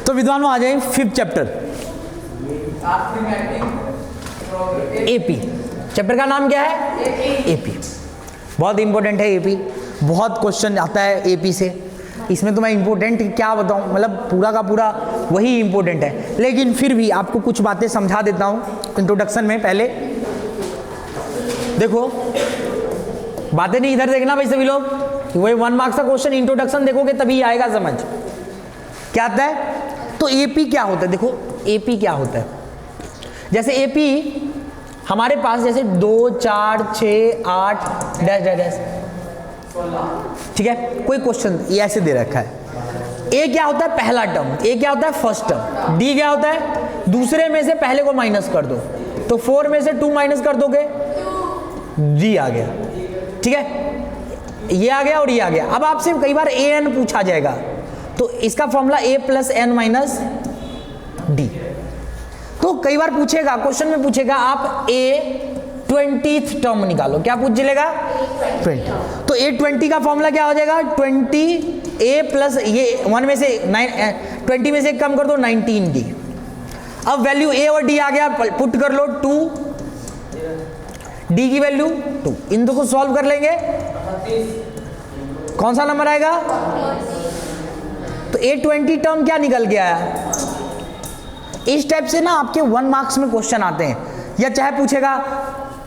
तो विद्वानों आ जाए 5th चैप्टर एपी। चैप्टर का नाम क्या है? एपी। बहुत इंपॉर्टेंट है एपी, बहुत क्वेश्चन आता है एपी से। इसमें तो मैं इंपॉर्टेंट क्या बताऊं, मतलब पूरा का पूरा वही इंपॉर्टेंट है, लेकिन फिर भी आपको कुछ बातें समझा देता हूं इंट्रोडक्शन में। पहले देखो, बातें नहीं इधर देखना भाई सभी लोग, वही 1 मार्क्स का क्वेश्चन इंट्रोडक्शन देखोगे तभी आएगा समझ क्या आता है। तो एपी क्या होता है? देखो एपी क्या होता है, जैसे एपी हमारे पास जैसे 2 4 6 8 डैश डैश डैश, ठीक है, कोई क्वेश्चन ये ऐसे दे रखा है। ए क्या होता है? पहला टर्म। ए क्या होता है? First term. डी क्या होता है? दूसरे में से पहले को माइनस कर दो, तो 4 में से 2 माइनस कर दोगे, जी आ गया, ठीक है, ये आ गया और ये आ गया। अब आपसे कई बार ए एन पूछा जाएगा, तो इसका फॉर्मूला ए प्लस एन माइनस डी। तो कई बार पूछेगा, क्वेश्चन में पूछेगा आप ए 20th टर्म निकालो, क्या पूछ लेगा? 20। तो ए 20 का फॉर्मूला क्या हो जाएगा? 20 ए प्लस ये 1 में से 20 में से एक कम कर दो, 19 डी। अब वैल्यू ए और डी आ गया, पुट कर लो 2, डी की वैल्यू 2। इन दो को सॉल्व कर लेंगे, कौन सा नंबर आएगा? तो A20 टर्म क्या निकल के आया? इस टाइप से ना आपके 1 मार्क्स में क्वेश्चन आते हैं, या चाहे पूछेगा,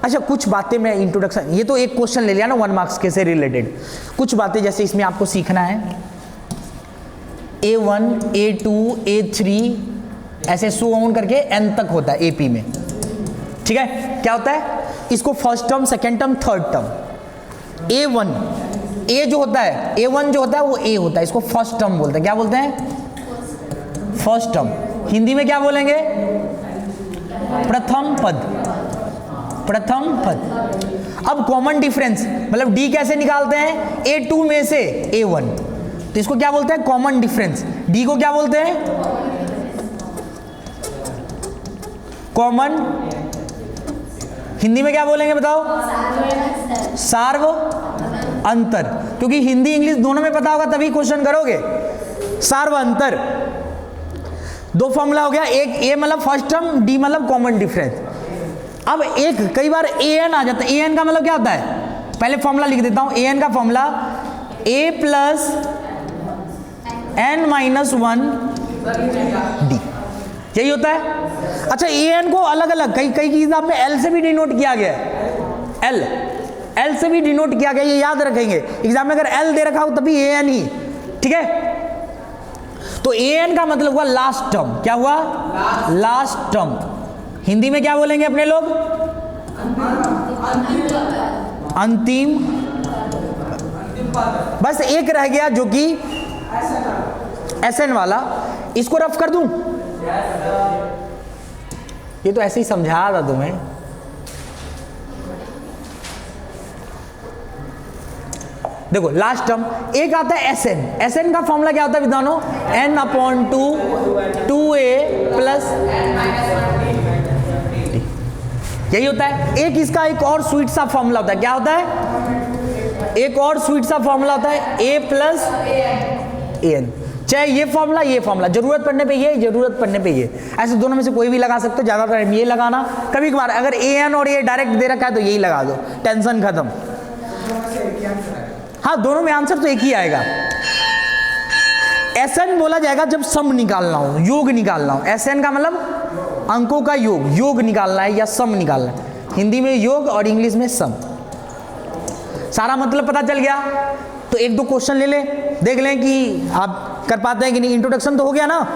अच्छा कुछ बातें मैं इंट्रोडक्शन, ये तो एक क्वेश्चन ले लिया ना 1 मार्क्स के से रिलेटेड, कुछ बातें जैसे इसमें आपको सीखना है A1 A2 A3 ऐसे सो ऑन करके n तक होता है एपी में, ठीक है। क्या होता है? इसको first term, second term, third term. A1 ए जो होता है, A1 जो होता है वो ए होता है, इसको फर्स्ट टर्म बोलते हैं। क्या बोलते हैं? First term. हिंदी में क्या बोलेंगे? प्रथम पद, प्रथम पद। अब कॉमन डिफरेंस मतलब डी कैसे निकालते हैं? A2 में से A1, तो इसको क्या बोलते हैं? Common difference. डी को क्या बोलते हैं? कॉमन। हिंदी में क्या बोलेंगे बताओ? सार्व अंतर, क्योंकि हिंदी इंग्लिश दोनों में पता होगा तभी क्वेश्चन करोगे। सार्व अंतर, दो फॉर्मूला हो गया, एक ए मतलब फर्स्ट टर्म, डी मतलब कॉमन डिफरेंस। अब एक कई बार ए एन आ जाता है। ए एन का मतलब क्या होता है? पहले फॉर्मूला लिख देता हूं। ए एन का फॉर्मूला ए प्लस एन माइनस 1 डी, यही होता है। अच्छा ए एन को अलग अलग कई की किताब में एल से भी डिनोट किया गया है। एल से भी डिनोट किया गया, ये याद रखेंगे। एग्जाम में अगर एल दे रखा हो तभी ए एन ही, ठीक है। तो ए एन का मतलब हुआ लास्ट टर्म। क्या हुआ? Last term. हिंदी में क्या बोलेंगे अपने लोग? अंतिम। बस एक रह गया जो कि एस एन वाला, इसको रफ कर दूं? ये तो ऐसे ही समझाया था तुम्हें। देखो लास्ट टर्म एक आता है एस एन। एस एन का फॉर्मूला क्या होता है विद्वानों? n अपॉन 2a प्लस, यही होता है। एक इसका एक और स्वीट सा फॉर्मूला होता है। क्या होता है? एक और स्वीट सा फॉर्मूला होता है a प्लस an। चाहे ये फॉर्मूला ये फॉर्मूला, जरूरत पड़ने पे ये, जरूरत पड़ने पे ये, ऐसे दोनों में से कोई भी लगा सकते हो। ज्यादातर ये लगाना, कभी कभार अगर ए एन और ये डायरेक्ट दे रखा है तो यही लगा दो, टेंशन खत्म। हाँ दोनों में आंसर तो एक ही आएगा। एस एन बोला जाएगा जब सम निकालना हो, योग निकालना हो। एस एन का मतलब अंकों का योग, योग निकालना है या सम निकालना है। हिंदी में योग और इंग्लिश में सम। सारा मतलब पता चल गया। तो एक दो क्वेश्चन ले ले, देख लें कि आप कर पाते हैं कि नहीं। इंट्रोडक्शन तो हो गया ना।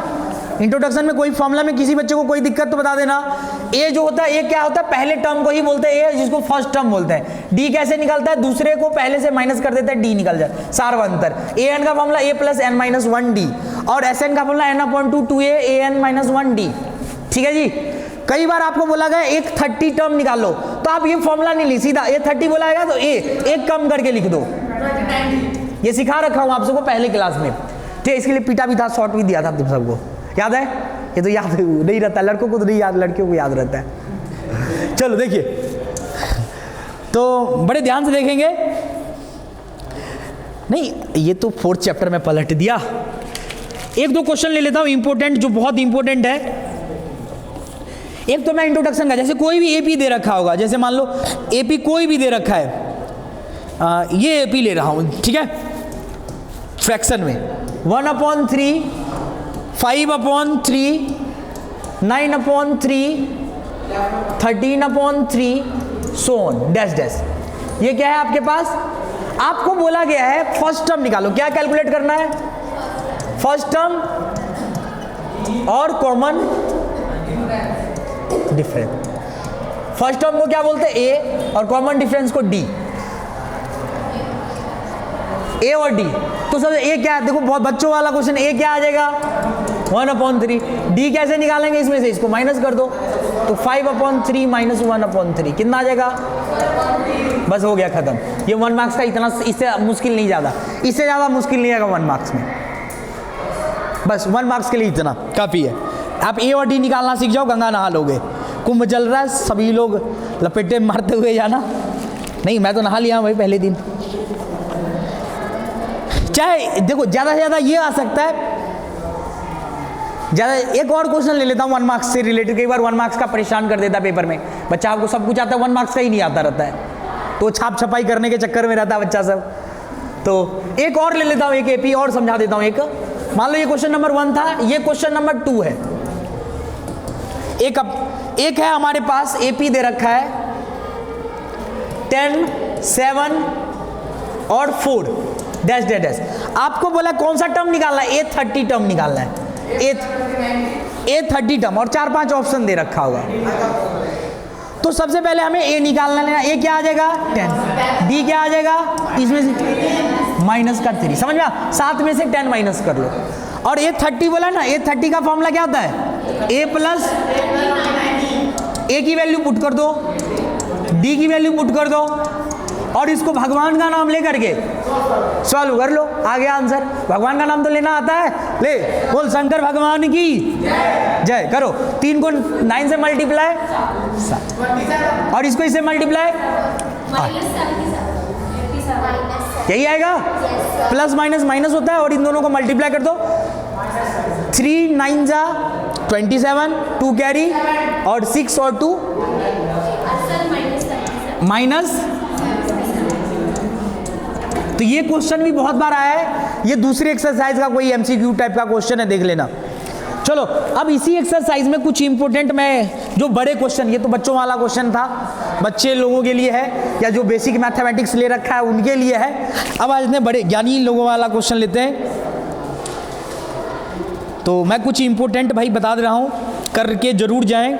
इंट्रोडक्शन में कोई फॉर्मूला में किसी बच्चे को कोई दिक्कत तो बता देना। ए जो होता है, ए क्या होता है? पहले टर्म को ही बोलते हैं ए, जिसको फर्स्ट टर्म बोलते हैं। डी कैसे निकलता है? दूसरे को पहले से माइनस कर देता है, डी निकल जाए, सार्वंतर। ए एन का फॉर्मूला ए प्लस एन माइनस 1 डी, और एस एन का formula N upon 2 A A N minus 1 D, ठीक है जी। कई बार आपको बोला गया एक 30 टर्म निकालो, तो आप ये फॉर्मूला नहीं ली, सीधा ए 30 बोला गया तो ए एक कम करके लिख दो। ये सिखा रखा हूं आप सबको पहले क्लास में, ठीक है। इसके लिए पीटा भी था, शॉर्ट भी दिया था तुम सबको, याद है? ये तो याद नहीं रहता, लड़कों को तो नहीं याद, लड़कियों को याद रहता है। चलो देखिए, तो बड़े ध्यान से देखेंगे। नहीं ये तो 4th चैप्टर में पलट दिया, एक दो क्वेश्चन ले लेता हूं इंपॉर्टेंट, जो बहुत इंपॉर्टेंट है। एक तो मैं इंट्रोडक्शन का, जैसे कोई भी एपी दे रखा होगा, जैसे मान लो एपी कोई भी दे रखा है, ये एपी ले रहा हूं, ठीक है, फ्रैक्शन में 1/3, 5/3, 9/3, 13/3, सो ऑन डैश डैश। ये क्या है आपके पास? आपको बोला गया है फर्स्ट टर्म निकालो। क्या कैलकुलेट करना है? फर्स्ट टर्म और कॉमन डिफरेंस। फर्स्ट टर्म को क्या बोलते हैं? ए, और कॉमन डिफरेंस को डी। ए और डी। तो सब ए क्या है? देखो बहुत बच्चों वाला क्वेश्चन, ए क्या आ जाएगा? 1/3। डी कैसे निकालेंगे? इसमें से इसको माइनस कर दो, तो 5/3 माइनस 1/3 कितना आ जाएगा? बस हो गया खत्म। ये 1 मार्क्स का इतना, इससे मुश्किल नहीं, ज़्यादा इससे ज़्यादा मुश्किल नहीं आएगा 1 मार्क्स में। बस 1 मार्क्स के लिए इतना काफ़ी है। आप ए और डी निकालना सीख जाओ, गंगा नहा लोगे। कुंभ चल रहा है, सभी लोग लपेटे मारते हुए जाना। नहीं, मैं तो नहा लिया भाई पहले दिन। चाहे देखो ज़्यादा से ज़्यादा ये आ सकता है, ज़्यादा। एक और क्वेश्चन ले लेता हूँ 1 मार्क्स से रिलेटेड। कई बार 1 मार्क्स का परेशान कर देता है पेपर में। बच्चा आपको सब कुछ आता है, 1 मार्क्स का ही नहीं आता रहता है, तो छाप छपाई करने के चक्कर में रहता है बच्चा सब। तो एक और ले लेता हूँ, एक एपी और समझा देता हूँ। एक मान लो ये क्वेश्चन नंबर 1 था, ये क्वेश्चन नंबर 2 है। एक है हमारे पास एपी दे रखा है 10, 7 और 4 डैश डैश डैश। आपको बोला कौन सा टर्म निकालना है? A30 टर्म निकालना है। A30 टर्म, और 4-5 ऑप्शन दे रखा होगा। तो सबसे पहले हमें ए निकालना लेना। ए क्या आ जाएगा? 10। डी क्या आ जाएगा? इसमें से माइनस का 3। समझ में? 7 में से 10 माइनस कर लो। और A30 बोला ना, A30 का फॉर्मूला क्या होता है? A प्लस ए की वैल्यू पुट कर दो, डी की वैल्यू पुट कर दो, और इसको भगवान का नाम लेकर के सॉल्व कर लो। आ गया आंसर। भगवान का नाम तो लेना आता है, ले बोल शंकर भगवान की जय। करो 3 को 9 से मल्टीप्लाई 7, और इसको इससे मल्टीप्लाई, यही आएगा। प्लस माइनस माइनस होता है, और इन दोनों को मल्टीप्लाई कर दो। 3 9 जा 27, 2 कैरी, और 6 और 2 माइनस। तो ये क्वेश्चन भी बहुत बार आया है। ये दूसरी एक्सरसाइज का कोई एमसीक्यू टाइप का क्वेश्चन है, देख लेना। चलो अब इसी एक्सरसाइज में कुछ इंपॉर्टेंट, मैं जो बड़े क्वेश्चन, ये तो बच्चों वाला क्वेश्चन था, बच्चे लोगों के लिए है, या जो बेसिक मैथमेटिक्स ले रखा है उनके लिए है। अब आज इतने बड़े ज्ञानी लोगों वाला क्वेश्चन लेते हैं। तो मैं कुछ इंपॉर्टेंट भाई बता दे रहा हूँ, करके जरूर जाएं।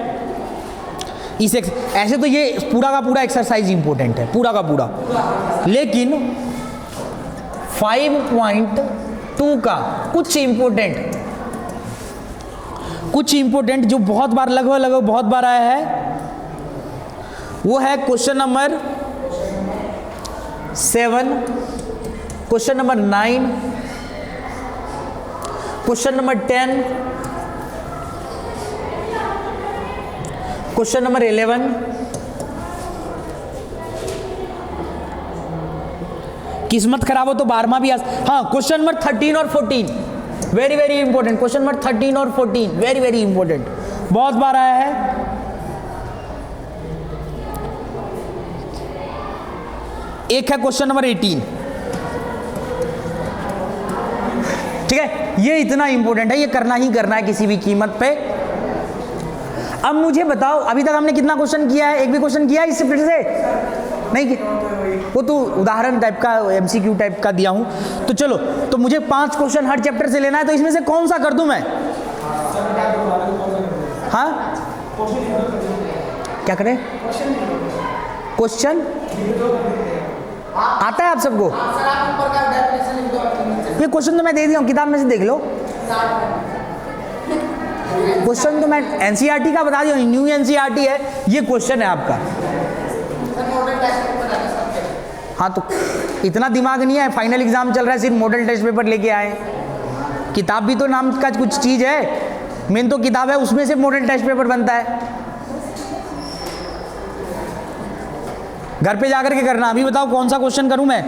ऐसे तो ये पूरा का पूरा एक्सरसाइज इंपॉर्टेंट है, पूरा का पूरा, लेकिन 5.2 का कुछ इंपॉर्टेंट जो बहुत बार लगभग बहुत बार आया है, वो है question number 7, question number 9, question number 10, question number 11, किस्मत खराब हो तो 12वां भी हाँ, क्वेश्चन नंबर 13 और 14 very very important. Question number 13 और 14 वेरी वेरी इंपॉर्टेंट, बहुत बार आया है। एक है क्वेश्चन नंबर 18, ठीक है। ये इतना इंपॉर्टेंट है, ये करना ही करना है किसी भी कीमत पे। अब मुझे बताओ, अभी तक हमने कितना क्वेश्चन किया है? एक भी क्वेश्चन किया है इससे फिर से नहीं किया? वो तो उदाहरण टाइप का, एमसीक्यू टाइप का दिया हूं। तो चलो, तो मुझे 5 क्वेश्चन हर चैप्टर से लेना है, तो इसमें से कौन सा कर दूं मैं? हाँ, क्या करें? क्वेश्चन आता है आप सबको? ये क्वेश्चन तो मैं दे दिया हूं, किताब में से देख लो। क्वेश्चन तो मैं एनसीईआरटी का बता दिया, न्यू एनसीईआरटी है, ये क्वेश्चन है आपका। हाँ, तो इतना दिमाग नहीं है, फाइनल एग्जाम चल रहा है, सिर्फ मॉडल टेस्ट पेपर लेके आए। किताब भी तो नाम का कुछ चीज है, मेन तो किताब है, उसमें से मॉडल टेस्ट पेपर बनता है। घर पे जाकर के करना। अभी बताओ कौन सा क्वेश्चन करूं मैं?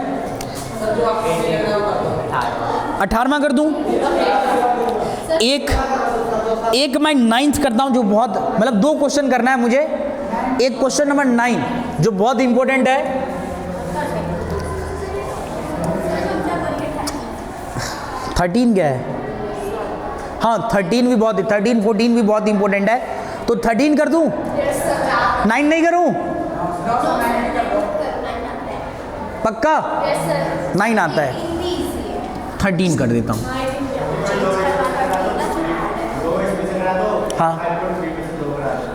18वां कर दूं? एक मैं 9th करता हूं जो बहुत मतलब 2 क्वेश्चन करना है मुझे। एक क्वेश्चन नंबर 9 जो बहुत इंपॉर्टेंट है। थर्टीन क्या है? हाँ 13 भी बहुत, 13 14 भी बहुत इंपॉर्टेंट है। तो 13 कर दूं? 9 नहीं करूं? पक्का? 9 आता है, 13 कर देता हूं।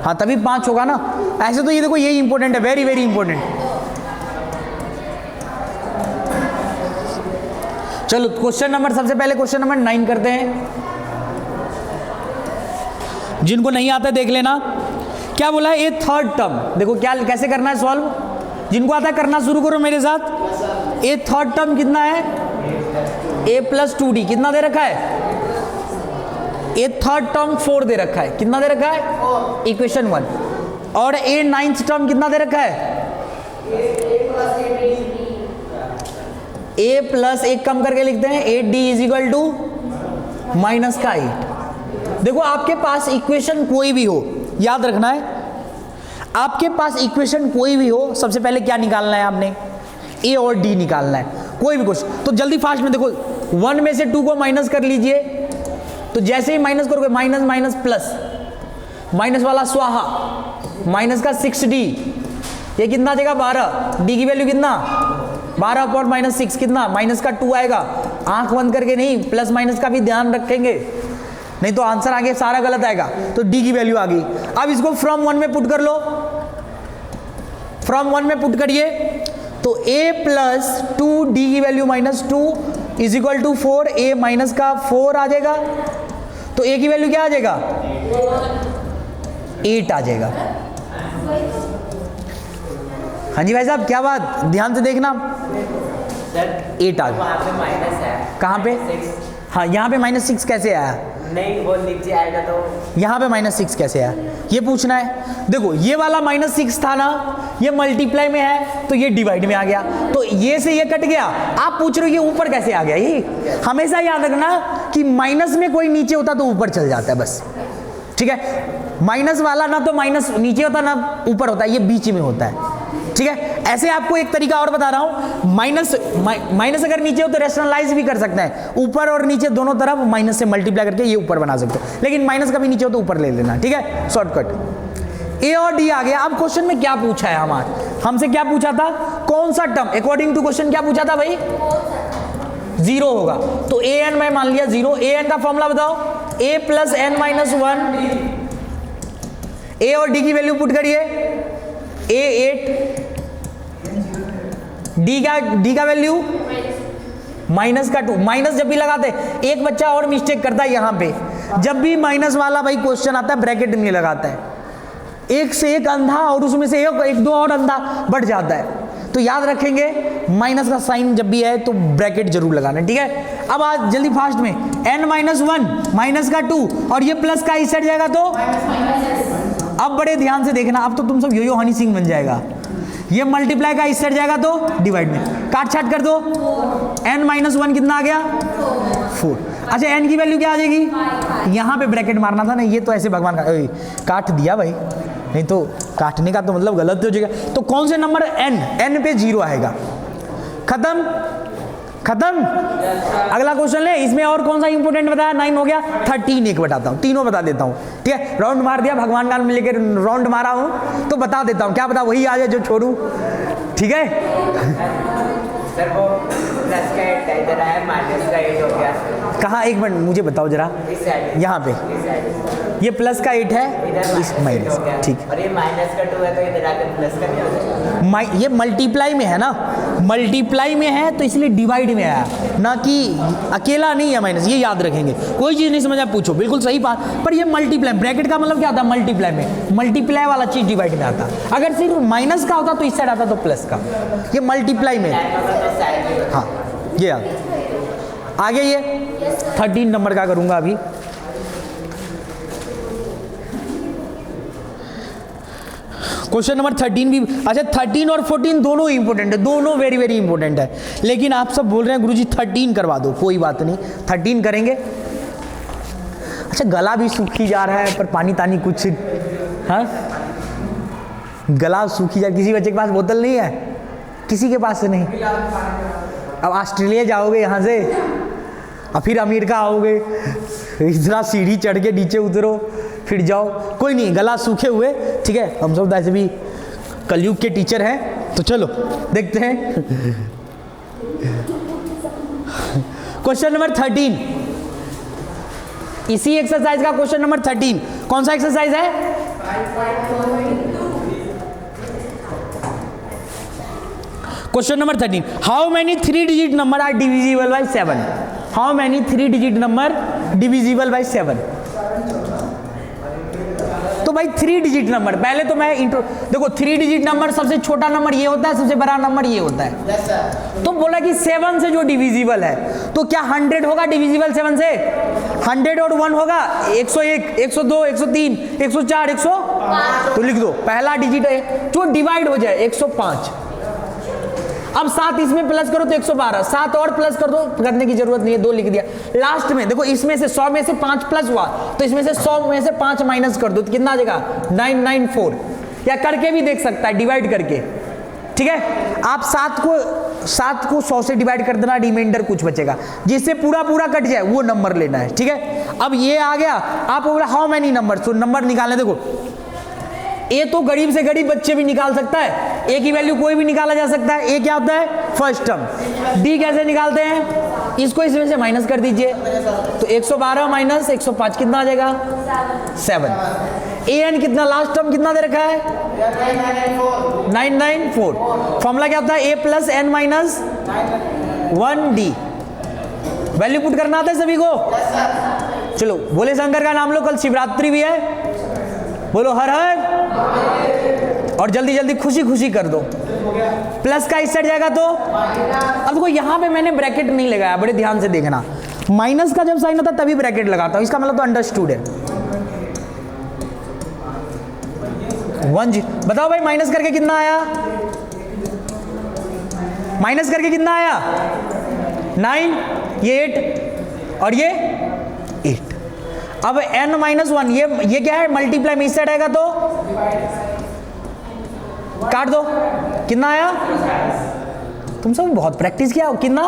हाँ तभी 5 होगा ना। ऐसे तो ये देखो यही इंपॉर्टेंट है, वेरी वेरी इंपॉर्टेंट। चलो क्वेश्चन नंबर, सबसे पहले क्वेश्चन नंबर 9 करते हैं। जिनको नहीं आता देख लेना। क्या बोला है? ए थर्ड टर्म। देखो क्या कैसे करना है सॉल्व, जिनको आता है करना शुरू करो मेरे साथ। ए थर्ड टर्म कितना है? a प्लस 2d कितना दे रखा है? ए थर्ड टर्म 4 दे रखा है। कितना दे रखा है? इक्वेशन 1। और ए नाइन्थ टर्म कितना दे रखा है? a प्लस 1 कम करके लिखते हैं 8d is equal to minus का 8। देखो आपके पास इक्वेशन कोई भी हो, याद रखना है, आपके पास इक्वेशन कोई भी हो, सबसे पहले क्या निकालना है आपने? a और d निकालना है, कोई भी क्वेश्चन। तो जल्दी फास्ट में देखो, 1 में से 2 को माइनस कर लीजिए। तो जैसे ही माइनस करोगे, माइनस माइनस प्लस, माइनस वाला स्वाहा, माइनस का 6d, ये कितना आ जाएगा? 12। d की वैल्यू कितना? 12 अपॉन माइनस 6 कितना? माइनस का 2 आएगा। आंख बंद करके नहीं, प्लस माइनस का भी ध्यान रखेंगे, नहीं तो आंसर आगे सारा गलत आएगा। तो d की वैल्यू आ गई। अब इसको फ्रॉम 1 में पुट कर लो, फ्रॉम 1 में पुट करिए। तो a प्लस 2d की value minus 2 is equal to 4, a minus का 4 आ जाएगा। तो a की वैल्यू क्या आ जाएगा? 8 आ जाएगा। हाँ जी भाई साहब, क्या बात, ध्यान से देखना। 8 आ गया। कहाँ पे? हाँ यहाँ पे -6 कैसे आया? नहीं वो नीचे आएगा तो यहाँ पे -6 कैसे आया, ये पूछना है। देखो ये वाला -6 था ना, ये मल्टीप्लाई में है तो ये डिवाइड में आ गया, तो ये से ये कट गया। आप पूछ रहे हो ये ऊपर कैसे आ गया? ये हमेशा याद रखना कि माइनस में कोई नीचे होता तो ऊपर चल जाता है, बस ठीक है। माइनस वाला ना तो माइनस नीचे होता ना ऊपर होता है, ये बीच में होता है, ठीक है। ऐसे आपको एक तरीका और बता रहा हूं, माइनस अगर नीचे हो तो रेशनलाइज भी कर सकते हैं, ऊपर और नीचे दोनों तरफ माइनस से मल्टीप्लाई करके ये ऊपर बना सकते हो, लेकिन माइनस कभी नीचे हो तो ऊपर ले लेना, ठीक है, शॉर्टकट। ए और डी आ गया। अब क्वेश्चन में क्या पूछा है हमसे क्या पूछा था? कौन सा टर्म, अकॉर्डिंग टू क्वेश्चन क्या पूछा था भाई? 0 होगा, तो ए एन मैं मान लिया 0। ए एन का फॉर्मूला बताओ, a प्लस n माइनस 1। ए और डी की वैल्यू पुट करिए, a 8, डी का वैल्यू माइनस का 2। माइनस जब भी लगाते, एक बच्चा और मिस्टेक करता है यहाँ पे, जब भी माइनस वाला भाई क्वेश्चन आता है ब्रैकेट में लगाता है, एक से एक अंधा और उसमें से एक दो और अंधा बढ़ जाता है। तो याद रखेंगे माइनस का साइन जब भी है तो ब्रैकेट जरूर लगाना, ठीक है। अब आज जल्दी फास्ट में, n माइनस 1 माइनस का 2 और ये प्लस का इस साइड जाएगा तो अब बड़े ध्यान से देखना, अब तो तुम सब यो हनी सिंह बन जाएगा। ये मल्टीप्लाई का इस साइड जाएगा तो डिवाइड में, काट छाट कर दो। n माइनस 1 कितना आ गया? 4। अच्छा n की वैल्यू क्या आ जाएगी? यहाँ पे ब्रैकेट मारना था ना, ये तो ऐसे भगवान का काट दिया भाई, नहीं तो काटने का तो मतलब गलत हो जाएगा। तो कौन से नंबर n पे 0 आएगा। खत्म खत्म। अगला क्वेश्चन ले, इसमें और कौन सा इंपोर्टेंट बताया? 9 हो गया। 13 एक बताता हूँ, तीनों बता देता हूँ, ठीक है। राउंड मार दिया, भगवान का नाम लेकर राउंड मारा हूँ तो बता देता हूँ। क्या बता, वही आ जाए जो छोड़ू, ठीक है। सर वो प्लस का 8 इधर आया, माइनस का 8 हो गया। कहाँ? एक मिनट मुझे बताओ जरा, इस साइड, यहाँ पे इस साइड ये प्लस का 8 है, इधर इस माइनस, ठीक। और ये माइनस का 2 है तो इधर आकर प्लस का नहीं हो जाएगा। ये मल्टीप्लाई में है ना, मल्टीप्लाई में है तो इसलिए डिवाइड में आया, ना कि अकेला नहीं है माइनस, ये याद रखेंगे। कोई चीज़ नहीं समझा पूछो, बिल्कुल सही बात। पर ये मल्टीप्लाई, ब्रैकेट का मतलब क्या आता है? मल्टीप्लाई में, मल्टीप्लाई वाला चीज़ डिवाइड में आता। अगर सिर्फ माइनस का होता तो इस साइड आता तो प्लस का, ये मल्टीप्लाई में। हाँ ये याद। आगे ये 13 नंबर का करूँगा अभी। क्वेश्चन नंबर 13 भी, अच्छा 13 और 14 दोनों इंपॉर्टेंट है, दोनों वेरी वेरी इंपॉर्टेंट है। लेकिन आप सब बोल रहे हैं गुरुजी 13 करवा दो, कोई बात नहीं 13 करेंगे। अच्छा गला भी सूखी जा रहा है पर पानी तानी कुछ, हाँ गला सूखी जा, किसी बच्चे के पास बोतल नहीं है? किसी के पास से नहीं। अब ऑस्ट्रेलिया जाओगे यहाँ से और फिर अमेरिका आओगे, इतना सीढ़ी चढ़ के नीचे उतरो फिर जाओ, कोई नहीं, गला सूखे हुए, ठीक है। हम सब ऐसे भी कलयुग के टीचर हैं, तो चलो देखते हैं। क्वेश्चन नंबर 13, इसी एक्सरसाइज का क्वेश्चन नंबर 13। कौन सा एक्सरसाइज है? Question number 13, how many 3 digit number are divisible by 7? How many 3 digit number divisible by 7? तो भाई 3 डिजिट नंबर, पहले तो मैं देखो 3 डिजिट नंबर सबसे छोटा नंबर ये होता है, सबसे बड़ा नंबर ये होता है। तो बोला कि 7 से जो डिविजिबल है, तो क्या 100 होगा डिविजिबल 7 से? 100 और 1 होगा 101, 102, 103, 104, 100। तो लिख दो पहला डिजिट है जो डिवाइड हो जाए 105। अब 7 इसमें प्लस करो तो 112, 7 और प्लस कर दो, करने की जरूरत नहीं है, 2 लिख दिया। लास्ट में देखो इसमें से 100 में से 5 प्लस हुआ, तो इसमें से 100 में से 5 माइनस कर दो तो कितना आ जाएगा? 994। या करके भी देख सकता है, डिवाइड करके, ठीक है। आप 7 को 100 से डिवाइड कर देना, रिमाइंडर कुछ बचेगा, जिससे पूरा पूरा कट जाए वो नंबर लेना है, ठीक है। अब ये आ गया, आप बोला हाउ मेनी नंबर, तो नंबर निकालने, देखो ए तो गरीब से गरीब बच्चे भी निकाल सकता है, ए की वैल्यू कोई भी निकाला जा सकता है। ए क्या होता है? First term. डी कैसे निकालते हैं? इसको इसमें से माइनस कर दीजिए, तो 112 माइनस 105 कितना आ जाएगा? 7। ए एन कितना, लास्ट टर्म कितना दे रखा है? 994। फॉर्मूला क्या होता है? A plus n minus 1 d. Value put करना आता है सभी को? चलो बोले शंकर का नाम लो, कल शिवरात्रि भी है, बोलो हर हर, और जल्दी जल्दी खुशी खुशी कर दो। प्लस का इस साइड जाएगा तो, अब देखो यहाँ पे मैंने ब्रैकेट नहीं लगाया, बड़े ध्यान से देखना। माइनस का जब साइन होता है तभी ब्रैकेट लगाता हूँ, इसका मतलब तो अंडरस्टूड है। 1 बताओ भाई, माइनस करके कितना आया? माइनस करके कितना आया? 9, ये 8 और ये 8। अब n माइनस 1, ये क्या है? मल्टीप्लाई में इस साइड आएगा तो काट दो, कितना आया? तुम सब बहुत प्रैक्टिस किया हो, कितना?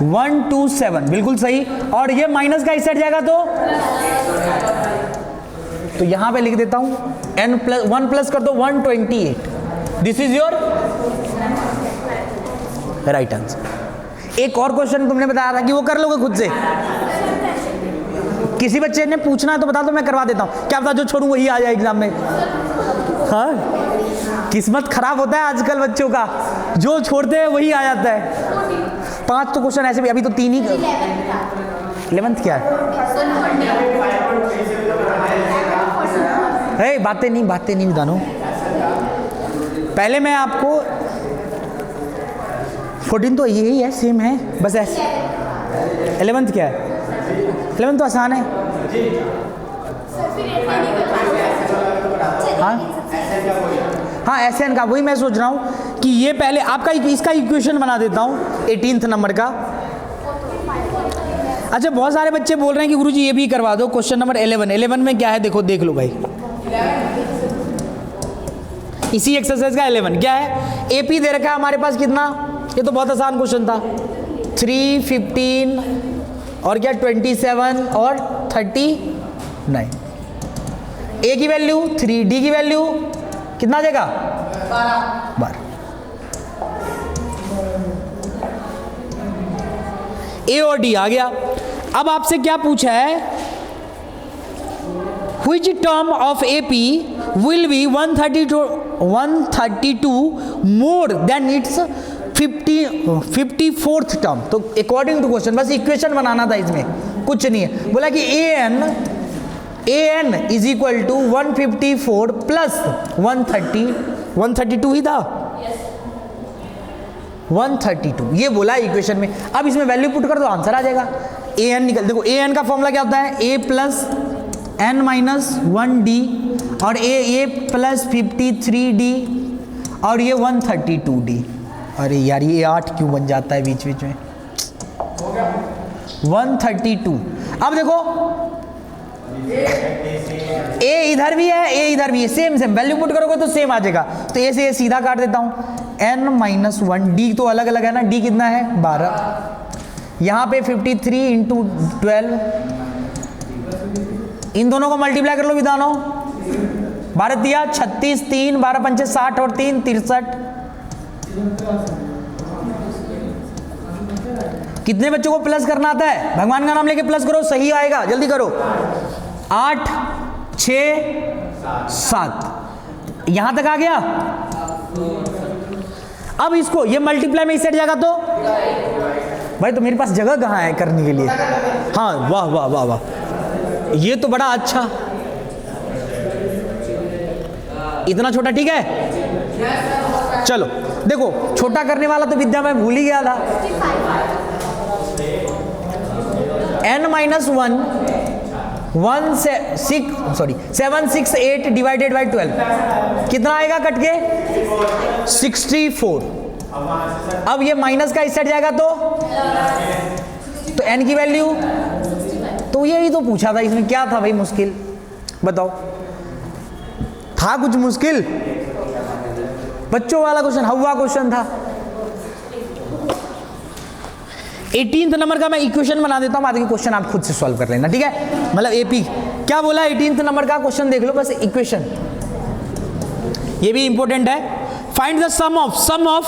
127, बिल्कुल सही। और ये माइनस का इस साइड जाएगा तो यहां पे लिख देता हूं n प्लस 1 प्लस कर दो 128। This is your right answer. एक और क्वेश्चन तुमने बताया था कि वो कर लोगे खुद से, किसी बच्चे ने पूछना है तो बता दो, मैं करवा देता हूं। क्या पता जो छोड़ू वही आ जाए एग्जाम में। हाँ, किस्मत खराब होता है आजकल बच्चों का, जो छोड़ते हैं वही आ जाता है। 5 तो क्वेश्चन ऐसे भी, अभी तो 3 ही। 11th क्या है? बातें नहीं बतानो। पहले मैं आपको 14 तो यही है, सेम है, बस ऐसे। 11th क्या है? 11th तो आसान है। हाँ एसएन का वही मैं सोच रहा हूँ कि ये पहले आपका इसका इक्वेशन बना देता हूँ 18th नंबर का। अच्छा बहुत सारे बच्चे बोल रहे हैं कि गुरुजी ये भी करवा दो। क्वेश्चन नंबर 11 में क्या है देखो, देख लो भाई। इसी एक्सरसाइज का 11 क्या है? एपी दे रखा है हमारे पास कितना, ये तो बहुत आसान क्वेश्चन था। 3, 15 और क्या 27 और 39। ए की वैल्यू 3, डी की वैल्यू कितना आ जाएगा? 12। ए और डी आ गया। अब आपसे क्या पूछा है? Which term of AP will be 132 more than its 54th term? तो अकॉर्डिंग टू क्वेश्चन, बस इक्वेशन बनाना था, इसमें कुछ नहीं है। बोला कि an is equal to 154 plus 132 ही था, 132 ये बोला इक्वेशन में। अब इसमें वैल्यू पुट कर दो, आंसर आ जाएगा। an निकल, देखो an का फॉर्मूला क्या होता है? a plus n minus 1d और a प्लस 53d और ये 132d। अरे यार ये 8 क्यों बन जाता है बीच बीच में? 132 अब देखो a इधर भी है, a इधर भी है, सेम सेम वैल्यू पुट करोगे तो सेम आ जाएगा। तो a से a सीधा काट देता हूं, n-1, d तो अलग अलग है ना, d कितना है 12, यहां पे 53 इंटू 12, इन दोनों को मल्टीप्लाई कर लो विधानों, 12 दिया 36, 3 12 पंचे 60 और 3 63। कितने बच्चों को प्लस करना आता है? भगवान का नाम लेके प्लस करो, सही आएगा, जल्दी करो। 8 6 7, यहां तक आ गया। अब इसको ये मल्टीप्लाई में इस जाएगा तो भाई, तो मेरे पास जगह कहां है करने के लिए? हाँ, वाह वाह वाह वाह, ये तो बड़ा अच्छा, इतना छोटा, ठीक है। चलो देखो, छोटा करने वाला तो विद्या मैं भूल ही गया था। n-1 7 6 8 डिवाइडेड बाई 12 कितना आएगा कट के? 64। अब ये माइनस का इस साइड जाएगा तो n की वैल्यू, तो यही तो पूछा था, इसमें क्या था भाई मुश्किल बताओ? था कुछ मुश्किल? बच्चों वाला क्वेश्चन, हवा क्वेश्चन था। 18th नंबर का मैं इक्वेशन बना देता हूं, बाद के क्वेश्चन आप खुद से सॉल्व कर लेना, ठीक है? मतलब एपी क्या बोला, 18th नंबर का क्वेश्चन देख लो बस, इक्वेशन ये भी इंपॉर्टेंट है। Find the some of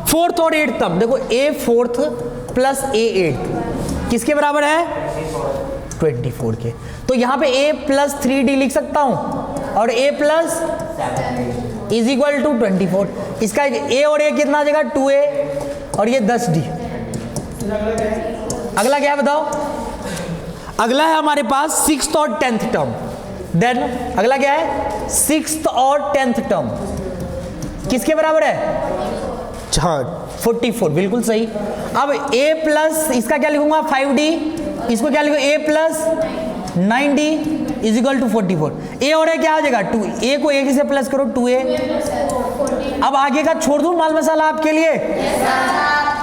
4th और 8th टर्म। देखो a 4th plus a 8th किसके बराबर है? 24 के। तो यहां पे a प्लस 3d लिख सकता हूं और a plus is equal to 24। इसका a और a कितना आ जाएगा? 2a और ये 10d। अगला क्या है बताओ? अगला है हमारे पास 6th और 10th टर्म। देन अगला क्या है? 6th और 10th टर्म किसके बराबर है? 44, बिल्कुल सही। अब a प्लस इसका क्या लिखूंगा? 5d, इसको क्या लिखूंगा? a plus 9d is equal to 44। a और a क्या आ जाएगा? 2। a को a से प्लस करो, 2a। अब आगे का छोड़ दूं माल मसाला आपके लिए?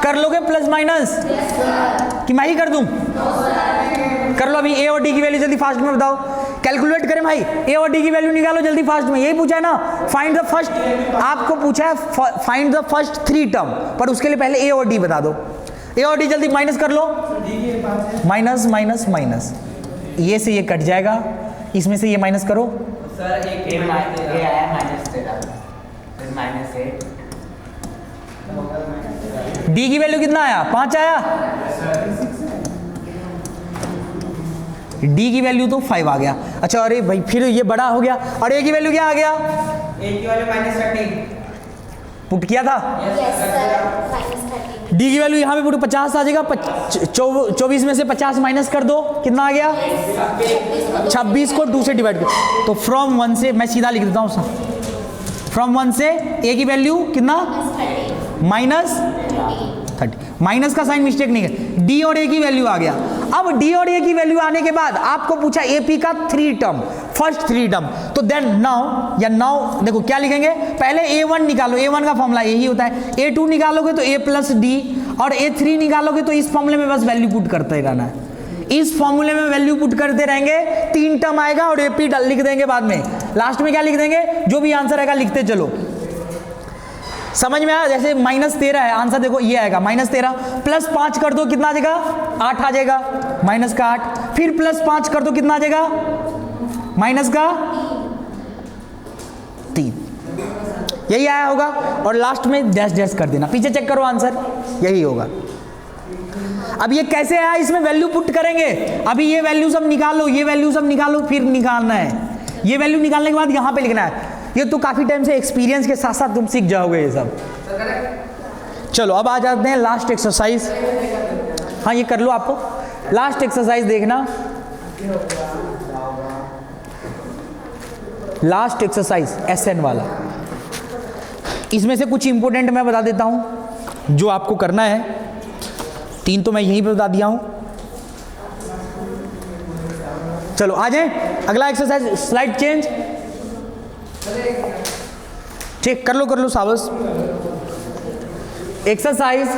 कर लोगे प्लस माइनस कि मैं ही कर दूं? कर लो। अभी a और d की वैल्यू जल्दी फास्ट में बताओ, कैलकुलेट करें भाई। a और d की वैल्यू निकालो जल्दी फास्ट में, यही पूछा है ना? फाइंड द फर्स्ट, आपको पूछा है फाइंड द फर्स्ट 3 टर्म, पर उसके लिए पहले a और d बता दो। a और d जल्दी माइनस कर लो, माइनस माइनस माइनस, ये से ये कट जाएगा, इसमें से ये माइनस करो। सर एक ये आया -13 फिर -8, d की वैल्यू कितना आया? 5 आया। d की वैल्यू तो 5 आ गया। अच्छा, अरे भाई फिर ये बड़ा हो गया। और a की वैल्यू क्या आ गया? a की वैल्यू -13 पुट किया था। d की वैल्यू यहाँ पे पुट 50 आ जाएगा। 24 में से 50 माइनस कर दो, कितना आ गया? 26 को 2 से डिवाइड कर। तो फ्रॉम 1 से मैं सीधा लिख देता हूँ, फ्रॉम 1 से a की वैल्यू कितना? -30। माइनस का साइन मिस्टेक नहीं है। d और a की वैल्यू आ गया। अब d और a की वैल्यू आने के बाद आपको पूछा AP का 3 टर्म, फर्स्ट 3 टर्म। तो देन नाउ देखो क्या लिखेंगे? पहले A1 निकालो, A1 का फॉर्मूला यही होता है। A2 निकालोगे तो a प्लस d, और A3 निकालोगे तो इस फॉर्मूले में बस वैल्यू पुट करते रहना है। इस फॉर्मूले में वैल्यू पुट करते रहेंगे, 3 टर्म आएगा और AP लिख देंगे बाद में। लास्ट में क्या लिख देंगे? जो भी आंसर आएगा लिखते चलो। समझ में आया? जैसे -13 है, आंसर देखो ये आएगा -13, प्लस 5 कर दो कितना आ जाएगा? 8 आ जाएगा, माइनस का 8। फिर प्लस 5 कर दो कितना आ जाएगा? माइनस का 3। यही आया होगा। और लास्ट में डैश डैश कर देना, पीछे चेक करो आंसर, यही होगा। अब ये कैसे आया? इसमें वैल्यू पुट करेंगे। अभी ये वैल्यू सब निकालो, ये वैल्यू सब निकालो, फिर निकालना है। ये वैल्यू निकालने के बाद यहाँ पे लिखना है। ये तो काफी टाइम से एक्सपीरियंस के साथ साथ तुम सीख जाओगे ये सब। चलो अब आ जाते हैं लास्ट एक्सरसाइज। हाँ ये कर लो, आपको लास्ट एक्सरसाइज देखना। लास्ट एक्सरसाइज SN वाला, इसमें से कुछ इंपॉर्टेंट मैं बता देता हूं जो आपको करना है। 3 तो मैं यहीं पे बता दिया हूं। चलो आ जाए अगला एक्सरसाइज। स्लाइड चेंज, चेक कर लो साबस। एक्सरसाइज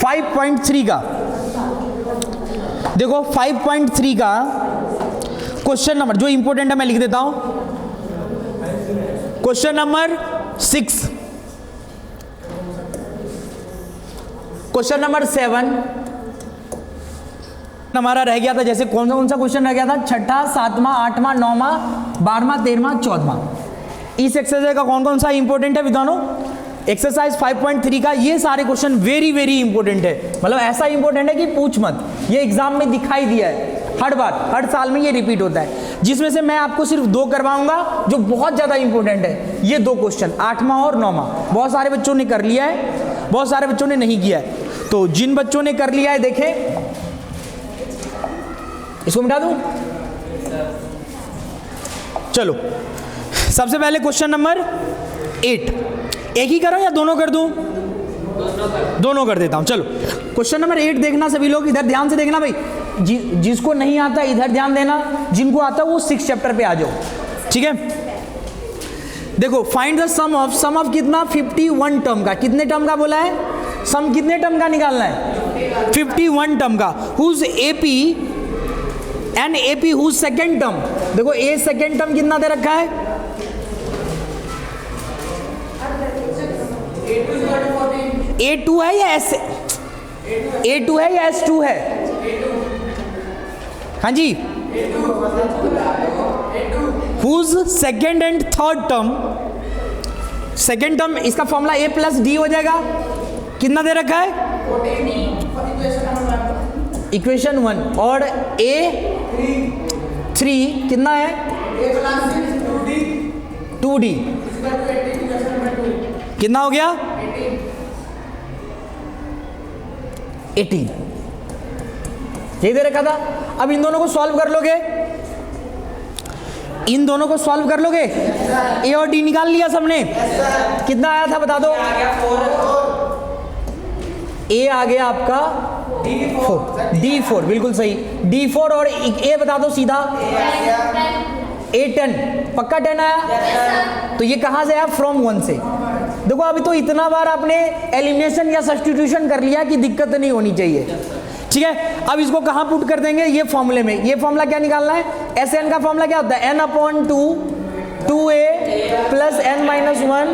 5.3 का देखो, 5.3 का क्वेश्चन नंबर जो इंपॉर्टेंट है मैं लिख देता हूं। क्वेश्चन नंबर 6, क्वेश्चन नंबर 7 हमारा रह गया था, जैसे कौन सा क्वेश्चन रह गया था, छठा, सातवां, आठवां, नौवां, 12वां, 13वां, 14वां। इस एक्सरसाइज का कौन कौन सा इंपॉर्टेंट है विद्वानों? एक्सरसाइज 5.3 का ये सारे क्वेश्चन वेरी वेरी इंपॉर्टेंट है, मतलब ऐसा इंपॉर्टेंट है कि पूछ मत, ये एग्जाम में दिखाई दिया है हर बार, हर साल में ये रिपीट होता है, जिसमें से मैं आपको सिर्फ 2 करवाऊंगा जो बहुत ज्यादा इंपॉर्टेंट है। ये 2 क्वेश्चन 8वां और 9वां, बहुत सारे बच्चों ने कर लिया है, बहुत सारे बच्चों ने नहीं किया है। तो जिन बच्चों ने कर लिया है देखें, इसको मिटा दूं? चलो सबसे पहले क्वेश्चन नंबर 8, एक ही करो या दोनों कर दूं? दोनों कर देता हूं। चलो क्वेश्चन नंबर 8 देखना सभी लोग, इधर ध्यान से देखना भाई, जिसको नहीं आता इधर ध्यान देना, जिनको आता वो 6 चैप्टर पे आ जाओ, ठीक है। देखो, फाइंड द सम ऑफ कितना, 51 टर्म का। कितने टर्म का बोला है? सम कितने टर्म का निकालना है? 51 टर्म का। Whose AP and AP whose second term. देखो ए सेकेंड टर्म कितना दे रखा है? A2 है या A2 है या S2 है? हाँ जी, whose second and third term, second term इसका फॉर्मूला A प्लस डी हो जाएगा। कितना दे रखा है? इक्वेशन 1 और A3 कितना है? 2D कितना हो गया? 18 यही दे रखा था। अब इन दोनों को सॉल्व कर लोगे, इन दोनों को सॉल्व कर लोगे। ए और डी निकाल लिया सबने? कितना आया था बता दो? ए आ गया आपका D4, बिल्कुल सही, D4 और ए बता दो सीधा। A10 पक्का 10 आया? तो ये कहां से आया? फ्रॉम 1 से। देखो अभी तो इतना बार आपने एलिमिनेशन या सब्स्टिट्यूशन कर लिया कि दिक्कत नहीं होनी चाहिए, ठीक है। अब इसको कहां पुट कर देंगे? ये फॉर्मूले में। ये फॉर्मूला क्या निकालना है? SN का फॉर्मूला क्या होता है? n/2 2a plus n-1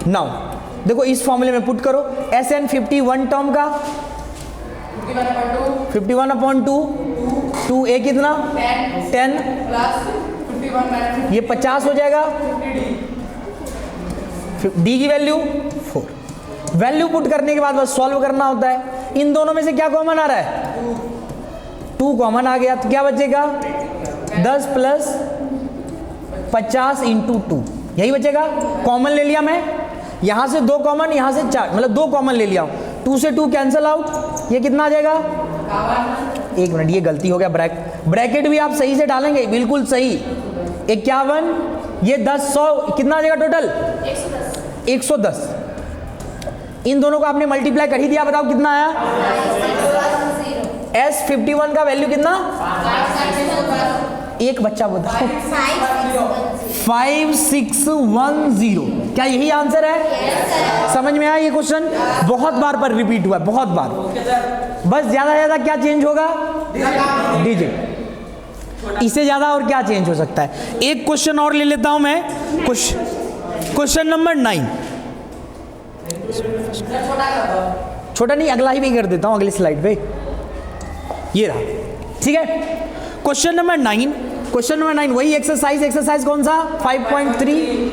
now देखो इस फॉर्मूले में पुट करो। SN 51 टर्म का 51/2 2a कितना? 10 ये 50 हो जाएगा। डी की वैल्यू 4। वैल्यू पुट करने के बाद बस सॉल्व करना होता है। इन दोनों में से क्या कॉमन आ रहा है? 2 कॉमन आ गया, तो क्या बचेगा? 10 प्लस 50 इंटू 2 यही बचेगा। कॉमन ले लिया मैं, यहां से 2 कॉमन, यहां से 4, मतलब 2 कॉमन ले लिया हूं। 2 से 2 कैंसिल आउट, ये कितना आ जाएगा? 1 मिनट, ये गलती हो गया, ब्रैकेट भी आप सही से डालेंगे, बिल्कुल सही। 51 ये 10 100 कितना आ जाएगा टोटल? 110। इन दोनों को आपने मल्टीप्लाई कर ही दिया, बताओ कितना आया? S51 का वैल्यू कितना? एक बच्चा बताओ। 5610। क्या यही आंसर है? समझ में आया ये क्वेश्चन? बहुत बार पर रिपीट हुआ है, बहुत बार। बस ज्यादा ज्यादा क्या चेंज होगा? डिजिट। इससे ज्यादा और क्या चेंज हो सकता है? एक क्वेश्चन और ले लेता हूं मैं, क्वेश्चन नंबर 9। छोटा नहीं, अगला ही भी कर देता हूं, अगली स्लाइड पे ये रहा, ठीक है। क्वेश्चन नंबर 9, क्वेश्चन नंबर 9 वही एक्सरसाइज कौन सा? 5.3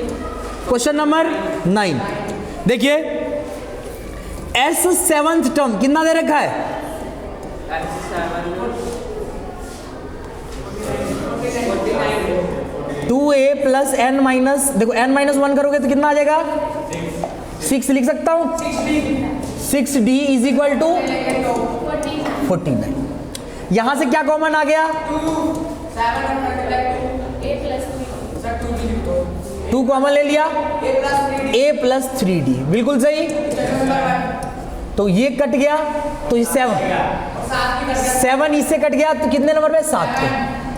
क्वेश्चन नंबर 9। देखिए S 7th टर्म कितना दे रखा है? 2a प्लस n माइनस, देखो n-1 करोगे तो कितना आ जाएगा? 6 लिख सकता हूं। 6d is equal to 49। यहां से क्या कॉमन आ गया? 2 कॉमन ले लिया, a प्लस 3d, बिल्कुल सही। तो ये कट गया, तो ये 7 इससे कट गया, तो कितने नंबर पे? 7 पे।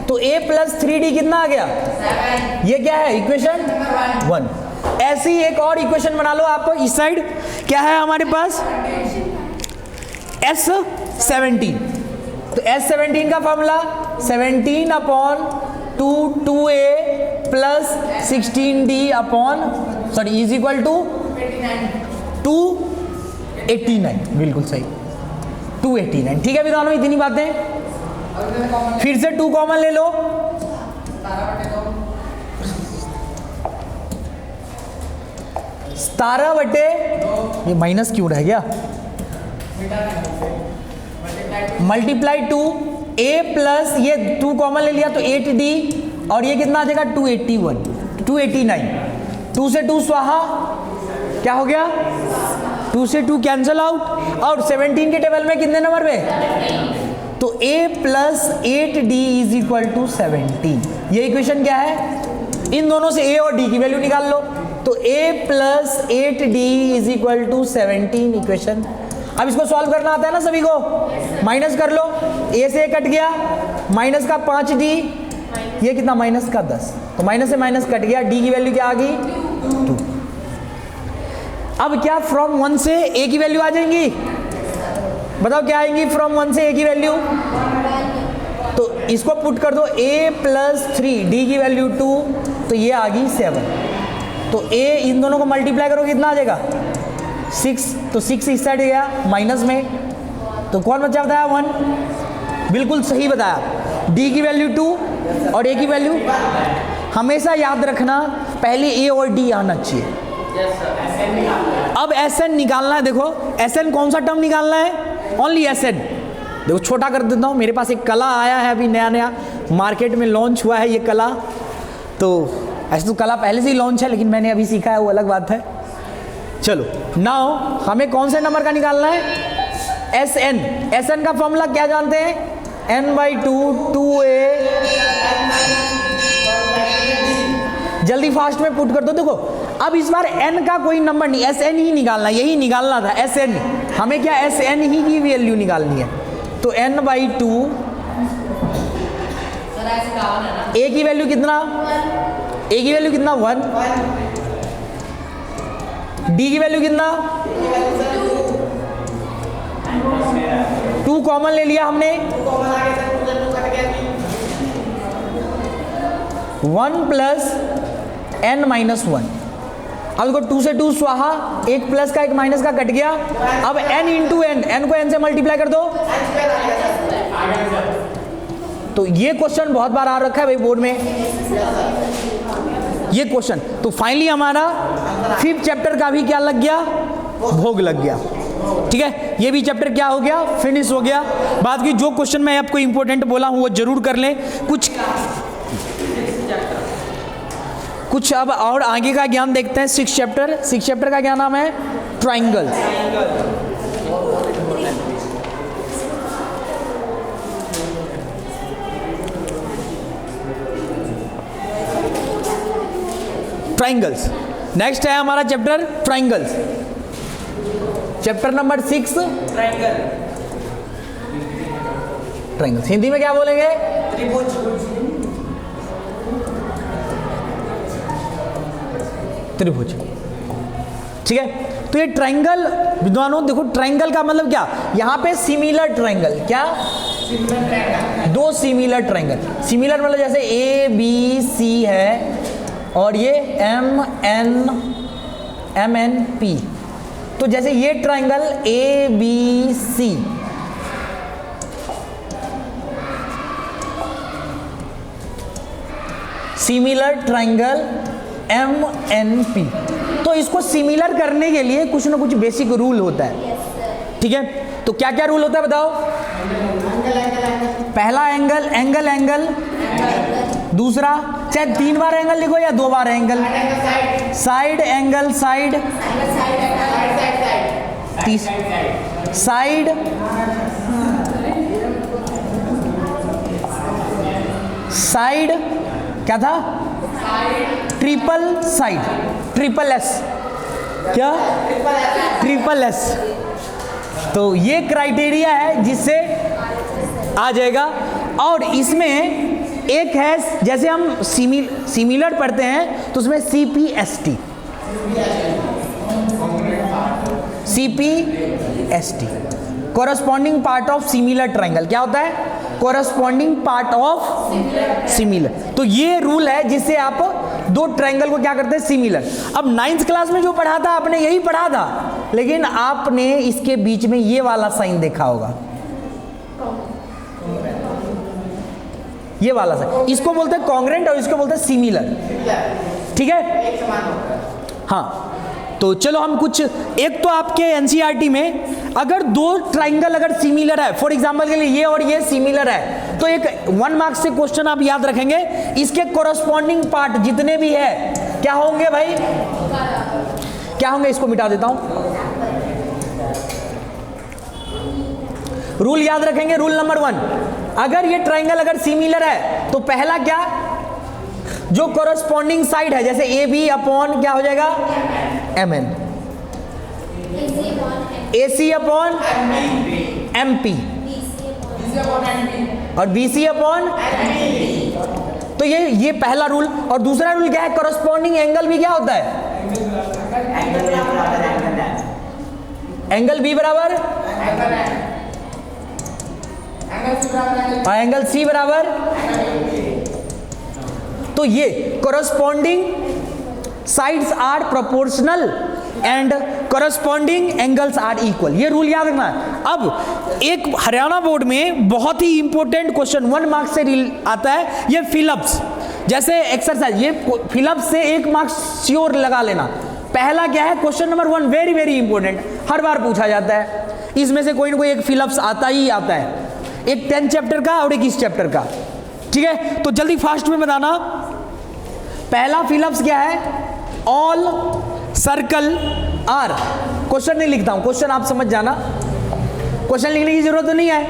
तो a प्लस 3d कितना आ गया? ये क्या है? इक्वेशन 1। ऐसी एक और इक्वेशन बना लो आप इस साइड। क्या है हमारे पास? S17, तो S17 का formula 17 upon 2a plus 16d upon is equal to 289, बिल्कुल सही 289। ठीक है विद्वानों, इतनी बातें। फिर से 2 कॉमन ले लो, 17 बटे, ये माइनस क्यों रह गया, मल्टीप्लाई 2 a प्लस ये 2 कॉमन ले लिया तो 8d, और ये कितना आ जाएगा 281, 289, 2 से 2 स्वाहा, क्या हो गया 2 से 2 कैंसल आउट, और 17 के टेबल में कितने नंबर पे, तो a plus 8d is equal to 17। ये इक्वेशन क्या है, इन दोनों से a और d की वैल्यू निकाल लो, तो a plus 8d is equal to 17 equation. अब इसको सॉल्व करना आता है ना सभी को, माइनस कर लो, a से a कट गया, माइनस का 5d, ये कितना माइनस का 10, तो माइनस से माइनस कट गया, d की वैल्यू क्या आ गई 2। अब क्या फ्रॉम 1 से a की वैल्यू आ जाएंगी, बताओ क्या आएंगी फ्रॉम 1 से a की वैल्यू, तो इसको पुट कर दो, a प्लस 3 d की वैल्यू 2, तो ये आ गई 7, तो a इन दोनों को मल्टीप्लाई करो कितना आ जाएगा 6, तो 6 इस साइड गया माइनस में, तो कौन बचा बताया 1, बिल्कुल सही बताया, d की वैल्यू 2 और a की वैल्यू, हमेशा याद रखना पहले a और d आना चाहिए। अब Sn निकालना है, देखो Sn कौन सा टर्म निकालना है, ओनली Sn। देखो छोटा कर देता हूँ, मेरे पास एक कला आया है अभी नया नया, मार्केट में लॉन्च हुआ है ये कला, तो ऐसे तो कला पहले से ही लॉन्च है लेकिन मैंने अभी सीखा है, वो अलग बात है। चलो नाउ हमें कौन से नंबर का निकालना है, Sn। Sn का फॉर्मूला क्या जानते हैं, n/2 2a, जल्दी फास्ट में पुट कर दो। देखो अब इस बार n का कोई नंबर नहीं, Sn ही निकालना, यही निकालना था Sn, हमें क्या Sn ही की वैल्यू निकालनी है, तो n/2, a की वैल्यू कितना, a की वैल्यू कितना 1, d की वैल्यू कितना 2 कॉमन ले लिया हमने, 1 प्लस n माइनस 1, अब देखो 2 से 2 स्वाहा, एक प्लस का एक माइनस का कट गया, अब n इंटू n, n को n से मल्टीप्लाई कर दो, तो ये क्वेश्चन बहुत बार आ रखा है भाई बोर्ड में ये क्वेश्चन। तो फाइनली हमारा 5th चैप्टर का भी क्या लग गया, भोग लग गया। ठीक है, ये भी चैप्टर क्या हो गया, फिनिश हो गया। बात की जो क्वेश्चन मैं आपको इंपॉर्टेंट बोला हूं वो जरूर कर लें। कुछ अब और आगे का ज्ञान देखते हैं। 6th चैप्टर का क्या नाम है, ट्राइंगल। ट्राइंगल्स नेक्स्ट है हमारा chapter, triangles. Chapter number 6 triangles. Hindi में क्या बोलेंगे, त्रिभुज। ठीक है, तो ये ट्राइंगल विद्वानों देखो, ट्राइंगल का मतलब क्या, यहां पे सिमिलर ट्राइंगल, क्या दो सिमिलर ट्राइंगल। सिमिलर मतलब जैसे ए बी सी है और ये एम एन पी, तो जैसे ये triangle A B C, similar triangle M N P. तो इसको सिमिलर करने के लिए कुछ ना कुछ बेसिक रूल होता है। ठीक है, तो क्या क्या रूल होता है बताओ। पहला एंगल, एंगल एंगल। दूसरा, चाहे 3 बार एंगल लिखो या 2 बार angle. Side angle, side side side क्या था, ट्रिपल साइड, ट्रिपल एस, क्या ट्रिपल एस। तो ये क्राइटेरिया है जिससे आ जाएगा। और इसमें एक है, जैसे हम सिमिलर पढ़ते हैं तो उसमें CPST, corresponding part of similar triangle क्या होता है? Corresponding part of similar. तो ये रूल है जिससे आप दो ट्राइंगल को क्या करते हैं? सिमिलर। अब 9th क्लास में जो पढ़ा था आपने यही पढ़ा था, लेकिन आपने इसके बीच में ये वाला साइन देखा होगा, ये वाला साइन, इसको बोलते हैं कॉन्ग्रेंट और इसको बोलते हैं सिमिलर। ठीक है, हाँ। तो चलो हम कुछ, एक तो आपके एनसीईआरटी में अगर दो ट्राइंगल अगर सिमिलर है, फॉर एग्जांपल के लिए ये और ये सिमिलर है, तो एक 1 मार्क से क्वेश्चन आप याद रखेंगे, इसके कोरस्पॉन्डिंग पार्ट जितने भी है क्या होंगे भाई? क्या होंगे? इसको मिटा देता हूं। रूल याद रखेंगे, रूल नंबर 1, अगर ये ट्राइंगल अगर सिमिलर है तो पहला क्या, जो कोरस्पॉन्डिंग साइड है, जैसे ए बी अपॉन क्या हो जाएगा? एम एन, ए सी अपॉन एम पी और बी सी अपॉन, तो ये पहला रूल। और दूसरा रूल क्या है? कोरस्पॉन्डिंग एंगल भी क्या होता है? एंगल बी बराबर और एंगल सी बराबर, तो ये corresponding sides are proportional and corresponding angles are equal, ये रूल याद रखना है। अब एक हरियाणा बोर्ड में बहुत ही इंपॉर्टेंट क्वेश्चन 1 मार्क्स से आता है, ये फिलअप्स, जैसे एक्सरसाइज, ये फिलअप्स से 1 मार्क्स श्योर लगा लेना। पहला क्या है? Question number 1 very very important, हर बार पूछा जाता है, इसमें से कोई ना कोई एक फिलअप्स आता ही आता है, एक 10 चैप्टर का और एक इस चैप्टर का। ठीक है, तो जल्दी फास्ट में बताना। पहला फिलअप्स क्या है? ऑल सर्कल आर, क्वेश्चन नहीं लिखता हूं, क्वेश्चन आप समझ जाना, क्वेश्चन लिखने की जरूरत तो नहीं है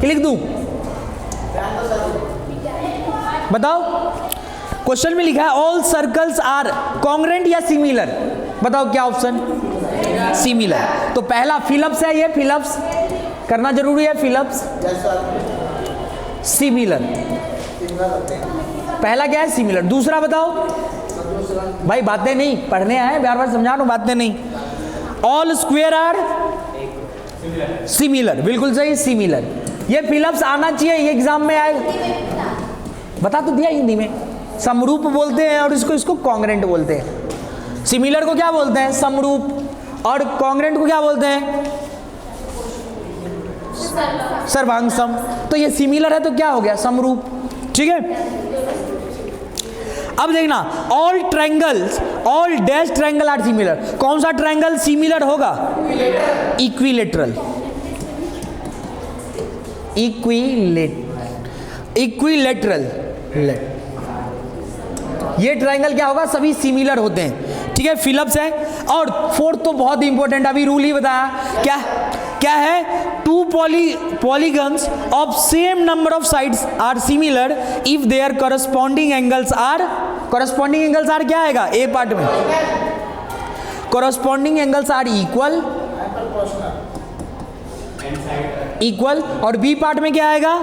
कि लिख दूं? बताओ, क्वेश्चन में लिखा है ऑल सर्कल्स आर कॉन्ग्रेंट या सिमिलर, बताओ क्या ऑप्शन? सिमिलर। तो पहला फिलअप्स है, ये फिलअप्स करना जरूरी है, फिलअप्स सिमिलर, पहला क्या है? सिमिलर। दूसरा बताओ भाई, बातें नहीं पढ़ने आए, बार बार समझा रहा हूं, बातें नहीं। ऑल स्क्वायर आर सिमिलर, बिल्कुल सही, सिमिलर। ये फिलअप्स आना चाहिए, ये एग्जाम में आएगा, बता तो दिया हिंदी में। समरूप बोलते हैं और इसको कॉन्ग्रेंट बोलते हैं। सिमिलर को क्या बोलते हैं? समरूप, और कॉन्ग्रेंट को क्या बोलते हैं? सर्वांग सम। तो ये सिमिलर है तो क्या हो गया? समरूप। ठीक है, अब देखना, all triangles, all dash triangle are similar. कौन सा ट्रायंगल सिमिलर होगा? इक्विलेटरल, इक्विलेटरल, ये ट्रायंगल क्या होगा? सभी सिमिलर होते हैं। ठीक है, फिलअप्स है। और फोर्थ तो बहुत इंपॉर्टेंट, अभी रूल ही बताया, क्या है? Two polygons of same number of sides are similar if their corresponding angles are क्या आएगा? ए पार्ट में corresponding angles are equal और बी पार्ट में क्या आएगा?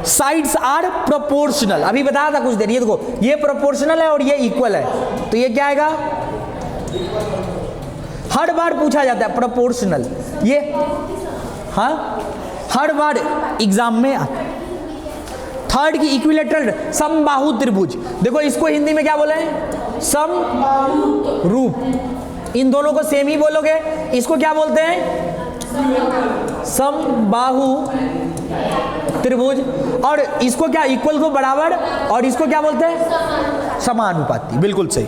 Sides are proportional. अभी बताया था कुछ देर, ये देखो, ये प्रोपोर्शनल है और ये इक्वल है, तो ये क्या आएगा? हर बार पूछा जाता है प्रोपोर्शनल, ये हाँ हर बार एग्जाम में। थर्ड की इक्विलेटरल, समबाहु त्रिभुज, देखो इसको हिंदी में क्या बोले? समरूप। इन दोनों को सेम ही बोलोगे, इसको क्या बोलते हैं? समबाहु त्रिभुज। और इसको क्या? इक्वल को बराबर, और इसको क्या बोलते हैं? समानुपाती। बिल्कुल सही।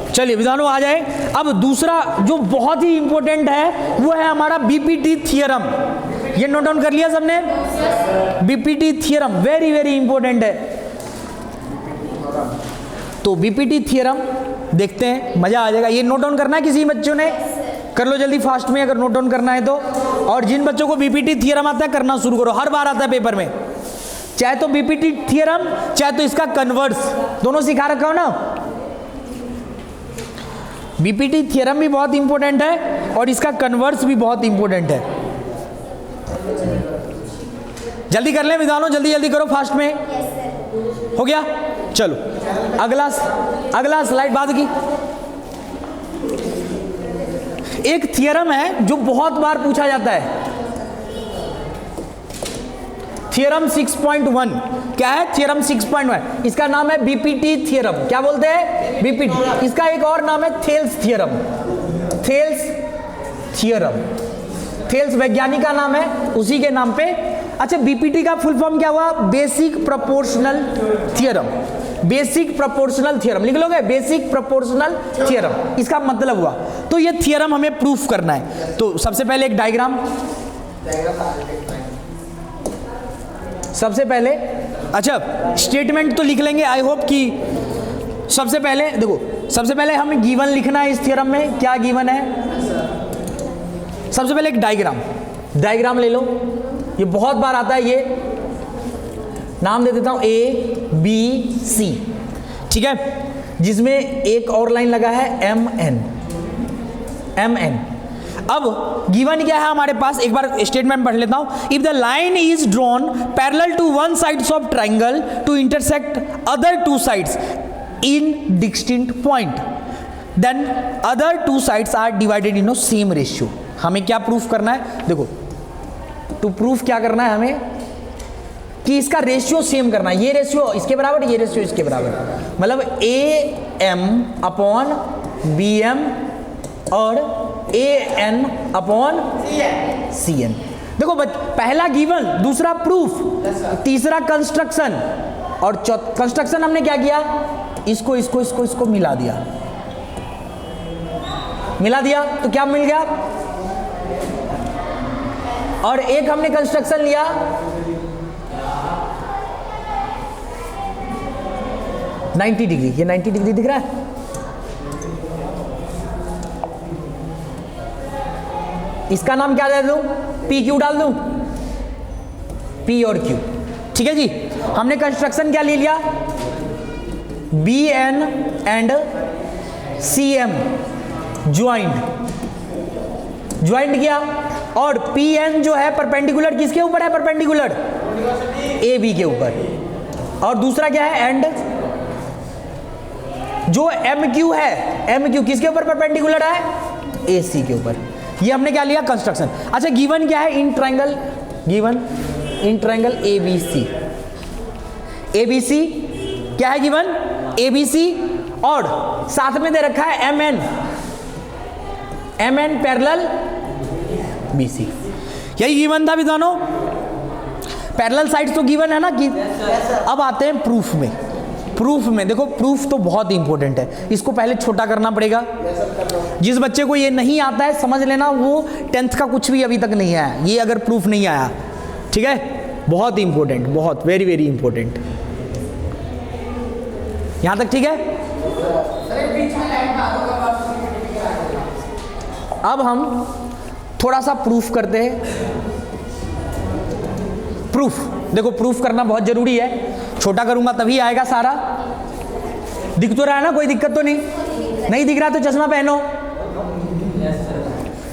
चलिए विधानों आ जाए। अब दूसरा जो बहुत ही इंपॉर्टेंट है वो है हमारा बीपीटी थ्योरम। ये नोट डाउन कर लिया सबने? BPT theorem very very important है। तो बीपीटी थ्योरम देखते हैं, मजा आ जाएगा। ये नोट डाउन करना है किसी बच्चों ने? कर लो जल्दी फास्ट में, अगर नोट डाउन करना है तो। और जिन बच्चों को बीपीटी थ्योरम आता है करना शुरू करो, हर बार आता है पेपर में, चाहे तो बीपीटी थ्योरम चाहे तो इसका कन्वर्स, दोनों सिखा रखा हो ना। बीपीटी थ्योरम भी बहुत इंपॉर्टेंट है और इसका कन्वर्स भी बहुत इंपॉर्टेंट है। जल्दी कर लें विधानों, जल्दी जल्दी करो फास्ट में। हो गया? चलो अगला स्लाइड बाद की। एक थियरम है जो बहुत बार पूछा जाता है, थियरम 6.1। क्या है थ्योरम 6.1? इसका नाम है बीपीटी थियरम। क्या बोलते हैं? बीपीटी। इसका एक और नाम है Thales theorem. Thales theorem, Thales वैज्ञानिक का नाम है, उसी के नाम पे। अच्छा, बीपीटी का फुल फॉर्म क्या हुआ? Basic proportional theorem. Basic proportional theorem लिख लोगे, बेसिक प्रोपोर्शनल थियरम इसका मतलब हुआ। तो ये थियरम हमें प्रूफ करना है। तो सबसे पहले एक डायग्राम, सबसे पहले अच्छा स्टेटमेंट तो लिख लेंगे, आई होप कि सबसे पहले देखो, सबसे पहले हमें गिवन लिखना है इस थ्योरम में। क्या गिवन है? सबसे पहले एक डायग्राम ले लो, ये बहुत बार आता है, ये नाम दे देता हूं A B C, ठीक है, जिसमें एक और लाइन लगा है MN। अब गिवन क्या है हमारे पास, एक बार स्टेटमेंट पढ़ लेता हूं। If the line is drawn parallel to one sides of triangle to intersect other two sides in distinct point, then other two sides are divided in same ratio. हमें क्या प्रूफ करना है? देखो, टू प्रूफ क्या करना है हमें कि इसका रेशियो सेम करना है। ये रेशियो इसके बराबर, ये रेशियो इसके बराबर, मतलब AM अपॉन BM और AN अपॉन CN। देखो पहला गिवन, दूसरा प्रूफ, तीसरा कंस्ट्रक्शन, और कंस्ट्रक्शन हमने क्या किया? इसको मिला दिया तो क्या मिल गया? और एक हमने कंस्ट्रक्शन लिया, $90 डिग्री। ये 90 डिग्री दिख रहा है? इसका नाम क्या दे दूं? PQ डाल दूं, P और Q, ठीक है जी। हमने कंस्ट्रक्शन क्या ले लिया? BN एंड CM ज्वाइंट किया, और PN जो है परपेंडिकुलर किसके ऊपर है? परपेंडिकुलर AB के ऊपर। और दूसरा क्या है? एंड जो MQ है, MQ किसके ऊपर परपेंडिकुलर है? AC के ऊपर। ये हमने क्या लिया? कंस्ट्रक्शन। अच्छा, गिवन क्या है? In triangle, given in triangle ABC क्या है गिवन? ABC, और साथ में दे रखा है MN पैरेलल BC। यही गिवन था विद्वानों, पैरेलल साइड्स तो गिवन है ना कि। अब आते हैं प्रूफ में। प्रूफ में देखो, प्रूफ तो बहुत इंपॉर्टेंट है, इसको पहले छोटा करना पड़ेगा। जिस बच्चे को ये नहीं आता है, समझ लेना वो 10th का कुछ भी अभी तक नहीं आया, ये अगर प्रूफ नहीं आया, ठीक है, बहुत इंपॉर्टेंट, बहुत वेरी वेरी इंपॉर्टेंट। यहां तक ठीक है? अब हम थोड़ा सा प्रूफ करते हैं। प्रूफ देखो, प्रूफ करना बहुत जरूरी है, छोटा करूंगा तभी आएगा सारा। दिख तो रहा है ना? कोई दिक्कत तो नहीं दिख रहा तो चश्मा पहनो,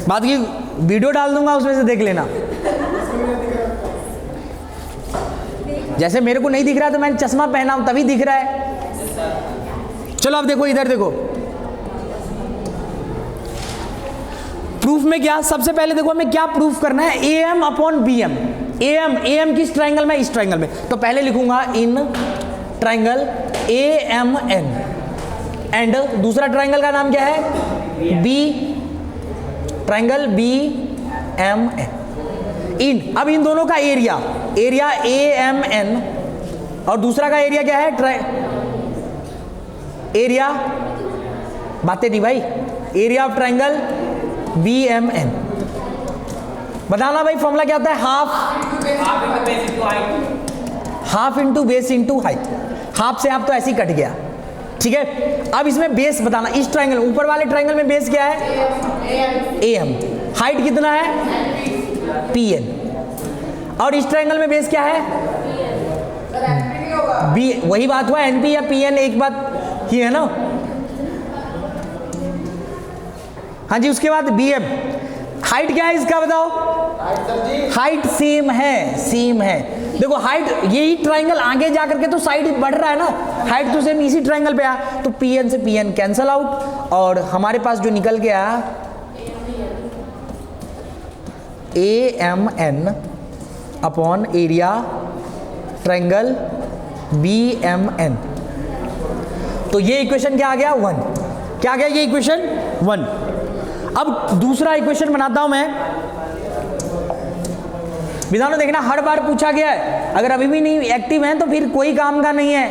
बाद की वीडियो डाल दूंगा उसमें से देख लेना। जैसे मेरे को नहीं दिख रहा तो मैंने चश्मा पहना हूं तभी दिख रहा है। चलो अब देखो, इधर देखो, प्रूफ में क्या, सबसे पहले देखो हमें क्या प्रूफ करना है? AM upon BM। AM किस ट्राइंगल में? इस ट्राइंगल में। तो पहले लिखूंगा इन ट्राइंगल AMN, एंड दूसरा ट्राइंगल का नाम क्या है? Triangle BMN। अब इन दोनों का एरिया AMN, और दूसरा का एरिया क्या है? एरिया, बातें नहीं भाई, एरिया ऑफ ट्राइंगल BMN। बताना भाई, फॉर्मूला क्या होता है? Half into base into height. Half से हाफ तो ऐसे ही कट गया, ठीक है। अब इसमें बेस बताना, इस ट्राइंगल, ऊपर वाले ट्राइंगल में बेस क्या है? AM। हाइट कितना है? PN। और इस ट्राइंगल में बेस क्या है? B। वही बात हुआ, NP या PN एक बात ही है ना। हाँ जी, उसके बाद BM। हाइट क्या है इसका बताओ? हाइट सेम है। देखो हाइट, यही ट्राइंगल आगे जाकर के तो साइड बढ़ रहा है ना, हाइट तो सेम इसी ट्राइंगल पे आ, तो PN से PN कैंसल आउट, और हमारे पास जो निकल के आया AMN upon area triangle BMN। तो ये इक्वेशन क्या आ गया 1, क्या आ गया ये इक्वेशन 1। अब दूसरा इक्वेशन बनाता हूं मैं। विधानों देखना हर बार पूछा गया है, अगर अभी भी नहीं एक्टिव हैं तो फिर कोई काम का नहीं है,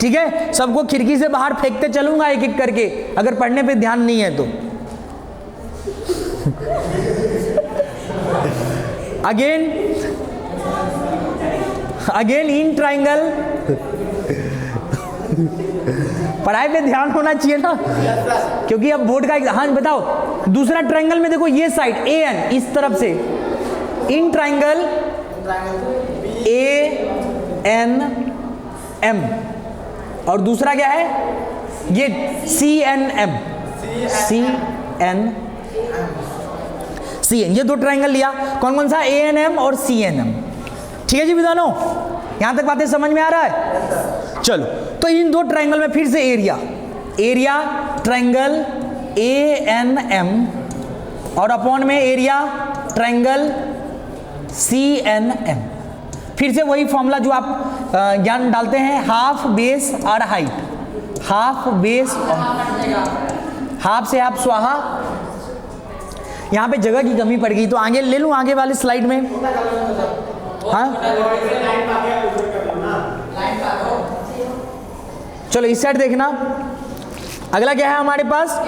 ठीक है। सबको खिड़की से बाहर फेंकते चलूंगा एक एक करके, अगर पढ़ने पे ध्यान नहीं है तो। अगेन इन ट्राइंगल, पढ़ाई पे ध्यान होना चाहिए ना, क्योंकि अब बोर्ड का। हाँ बताओ, दूसरा ट्राइंगल में देखो ये साइड AN इस तरफ से, इन ट्राइंगल ANM, और दूसरा क्या है ये CNM, ये दो ट्राइंगल लिया। कौन कौन सा? ANM और CNM। ठीक है जी विद्वानों, यहां तक बातें समझ में आ रहा है? चलो, तो इन दो ट्राइंगल में फिर से एरिया ट्राइंगल ANM और अपॉन में एरिया ट्राइंगल CNM। फिर से वही फॉर्मूला जो आप ज्ञान डालते हैं, हाफ बेस और हाइट, हाफ बेस, हाफ से हाफ स्वाहा। यहां पे जगह की कमी पड़ गई तो आगे ले लूं, आगे वाली स्लाइड में। हाँ चलो इस साइड देखना। अगला क्या है हमारे पास?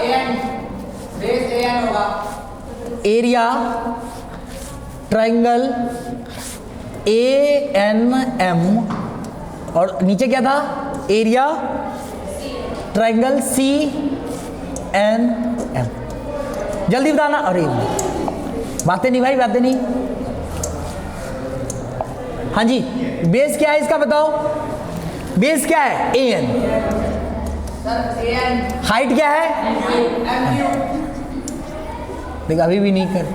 एरिया ट्राइंगल ANM और नीचे क्या था? Area triangle CNM। जल्दी बताना। अरे बातें नहीं भाई, बातें नहीं। हाँ जी, बेस क्या है इसका बताओ? बेस क्या है? AN। हाइट क्या है? देख अभी भी नहीं कर,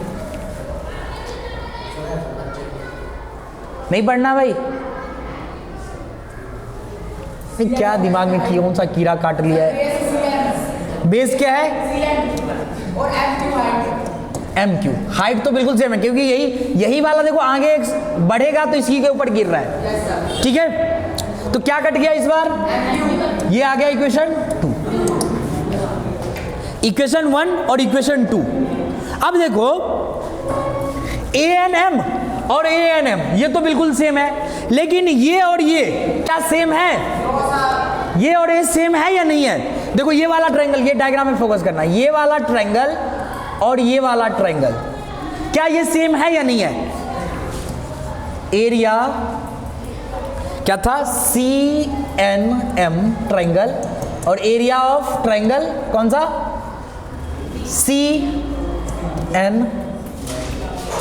नहीं पढ़ना भाई। क्या दिमाग में कौन सा कीड़ा काट लिया है? बेस क्या है? MQ। हाइट तो बिल्कुल सेम है, क्योंकि यही वाला देखो आगे बढ़ेगा तो इसी के ऊपर गिर रहा है। ठीक है, तो क्या कट गया इस बार? ये आ गया इक्वेशन 2, इक्वेशन 1 और इक्वेशन 2। अब देखो ANM और ANM ये तो बिल्कुल सेम है, लेकिन ये और ये क्या सेम है? ये और ये सेम है या नहीं है? देखो ये वाला ट्रायंगल, ये डायग्राम में फोकस करना, ये वाला ट्रायंगल और ये वाला ट्रायंगल क्या ये सेम है या नहीं है? एरिया क्या था? CNM ट्रायंगल और एरिया ऑफ ट्रायंगल कौन सा? CN।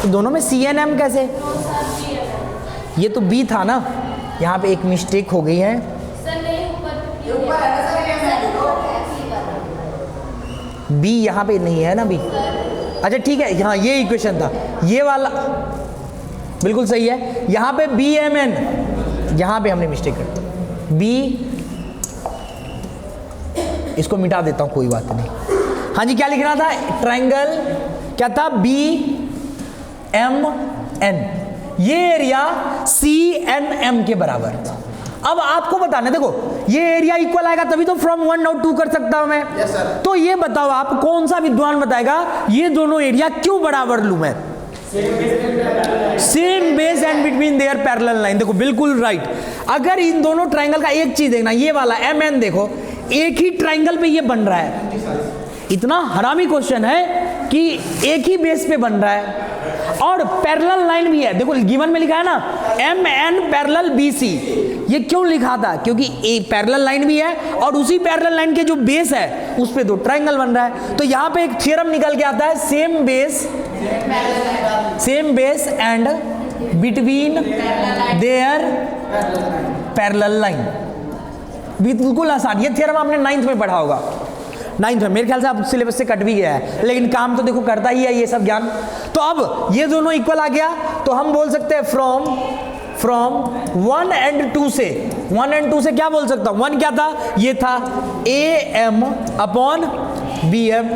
दोनों में CNM कैसे? ये तो B था ना, यहाँ पे एक मिस्टेक हो गई है। B यहाँ पे नहीं है ना B। अच्छा ठीक है, हाँ ये इक्वेशन था, ये वाला बिल्कुल सही है। यहाँ पे BMN, यहाँ पे हमने मिस्टेक कर B, इसको मिटा देता हूँ कोई बात नहीं। हाँ जी क्या लिखना था? ट्रायंगल क्या था? BMN, ये एरिया CNM के बराबर। अब आपको बताना, देखो ये एरिया इक्वल आएगा तभी तो फ्रॉम 1 और 2 कर सकता हूं मैं। yes, तो ये बताओ आप, कौन सा विद्वान बताएगा ये दोनों एरिया क्यों बराबर लूं मैं? Same base and between their parallel line. देखो बिल्कुल राइट। अगर इन दोनों ट्राइंगल का एक चीज देखना, ये वाला MN देखो एक ही ट्राइंगल पे ये बन रहा है। इतना हरामी क्वेश्चन है कि एक ही बेस पे बन रहा है और पैरेलल लाइन भी है। देखो गिवन में लिखा है ना MN पैरेलल BC। ये क्यों लिखा था? क्योंकि एक पैरेलल लाइन भी है और उसी पैरेलल लाइन के जो बेस है उस पे दो ट्रायंगल बन रहा है। तो यहाँ पे एक थ्योरम निकल के आता है, same base and between their parallel line. बिल्कुल आसान, ये थ्योरम आपने 9th में पढ़ा होगा। 9th में मेरे ख्याल से आप सिलेबस से कट भी गया है, लेकिन काम तो देखो करता ही है ये सब ज्ञान। तो अब ये दोनों इक्वल आ गया तो हम बोल सकते हैं फ्रॉम 1 and 2 से, 1 and 2 से क्या बोल सकता हूं? 1 क्या था? ये था AM अपॉन BM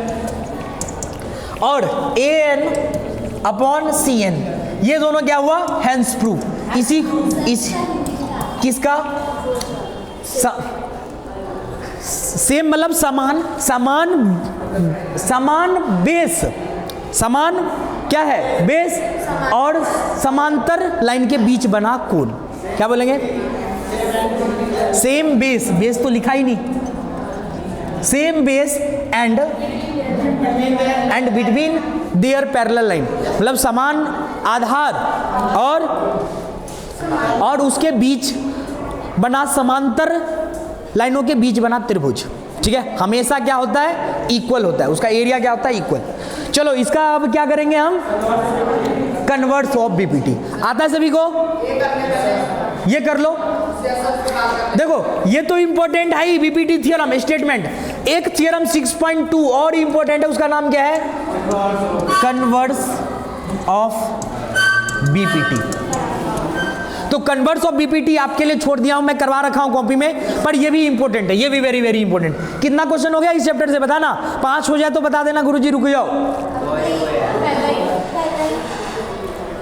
और AN अपॉन Cn, ये दोनों क्या हुआ, हेंस प्रूफ। इसी किसका सेम मतलब समान बेस, समान क्या है, बेस और समांतर लाइन के बीच बना कोण। क्या बोलेंगे, सेम बेस, बेस तो लिखा ही नहीं, same base and between their parallel line, मतलब समान आधार और उसके बीच बना समांतर लाइनों के बीच बना त्रिभुज। ठीक है, हमेशा क्या होता है, इक्वल होता है, उसका एरिया क्या होता है, इक्वल। चलो इसका अब क्या करेंगे हम, कन्वर्स ऑफ बीपीटी। आता है सभी को, ये कर लो। देखो ये तो इंपॉर्टेंट है ही, बीपीटी थ्योरम स्टेटमेंट। एक थ्योरम 6.2 और इंपॉर्टेंट है, उसका नाम क्या है, कन्वर्स ऑफ बीपीटी। तो कन्वर्स ऑफ बीपीटी आपके लिए छोड़ दिया हूं, मैं करवा रखा हूं कॉपी में, पर ये भी इंपॉर्टेंट है, ये भी वेरी वेरी इंपॉर्टेंट। कितना क्वेश्चन हो गया इस चैप्टर से बताना, 5 हो जाए तो बता देना, गुरुजी रुक जाओ।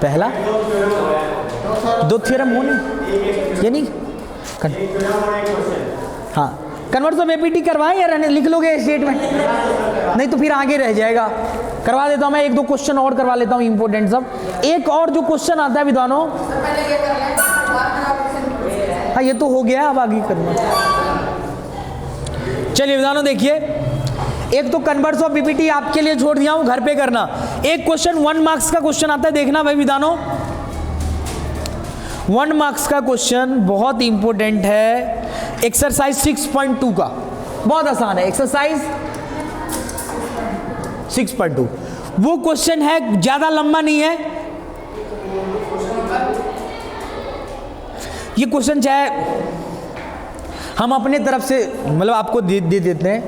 पहला 2 थ्योरम होने, ये नहीं हाँ, कन्वर्स ऑफ बीपीटी करवाएं या रहने, लिख लोगे स्टेटमेंट, नहीं तो फिर आगे रह जाएगा। करवा देता हूं मैं, 1-2 क्वेश्चन और करवा लेता हूं इंपॉर्टेंट सब। एक और जो क्वेश्चन आता है विद्वानों, हाँ ये तो हो गया, अब आगे करना। चलिए विद्वानों देखिए, एक तो कन्वर्स ऑफ बीपीटी आपके लिए छोड़ दिया हूं, घर पे करना। एक क्वेश्चन 1 मार्क्स का क्वेश्चन आता है, देखना भाई विद्वानों, 1 मार्क्स का क्वेश्चन बहुत इंपॉर्टेंट है, एक्सरसाइज 6.2 का, बहुत आसान है, एक्सरसाइज 6.2। वो क्वेश्चन है, ज्यादा लंबा नहीं है ये क्वेश्चन, चाहे हम अपने तरफ से मतलब आपको दे देते हैं,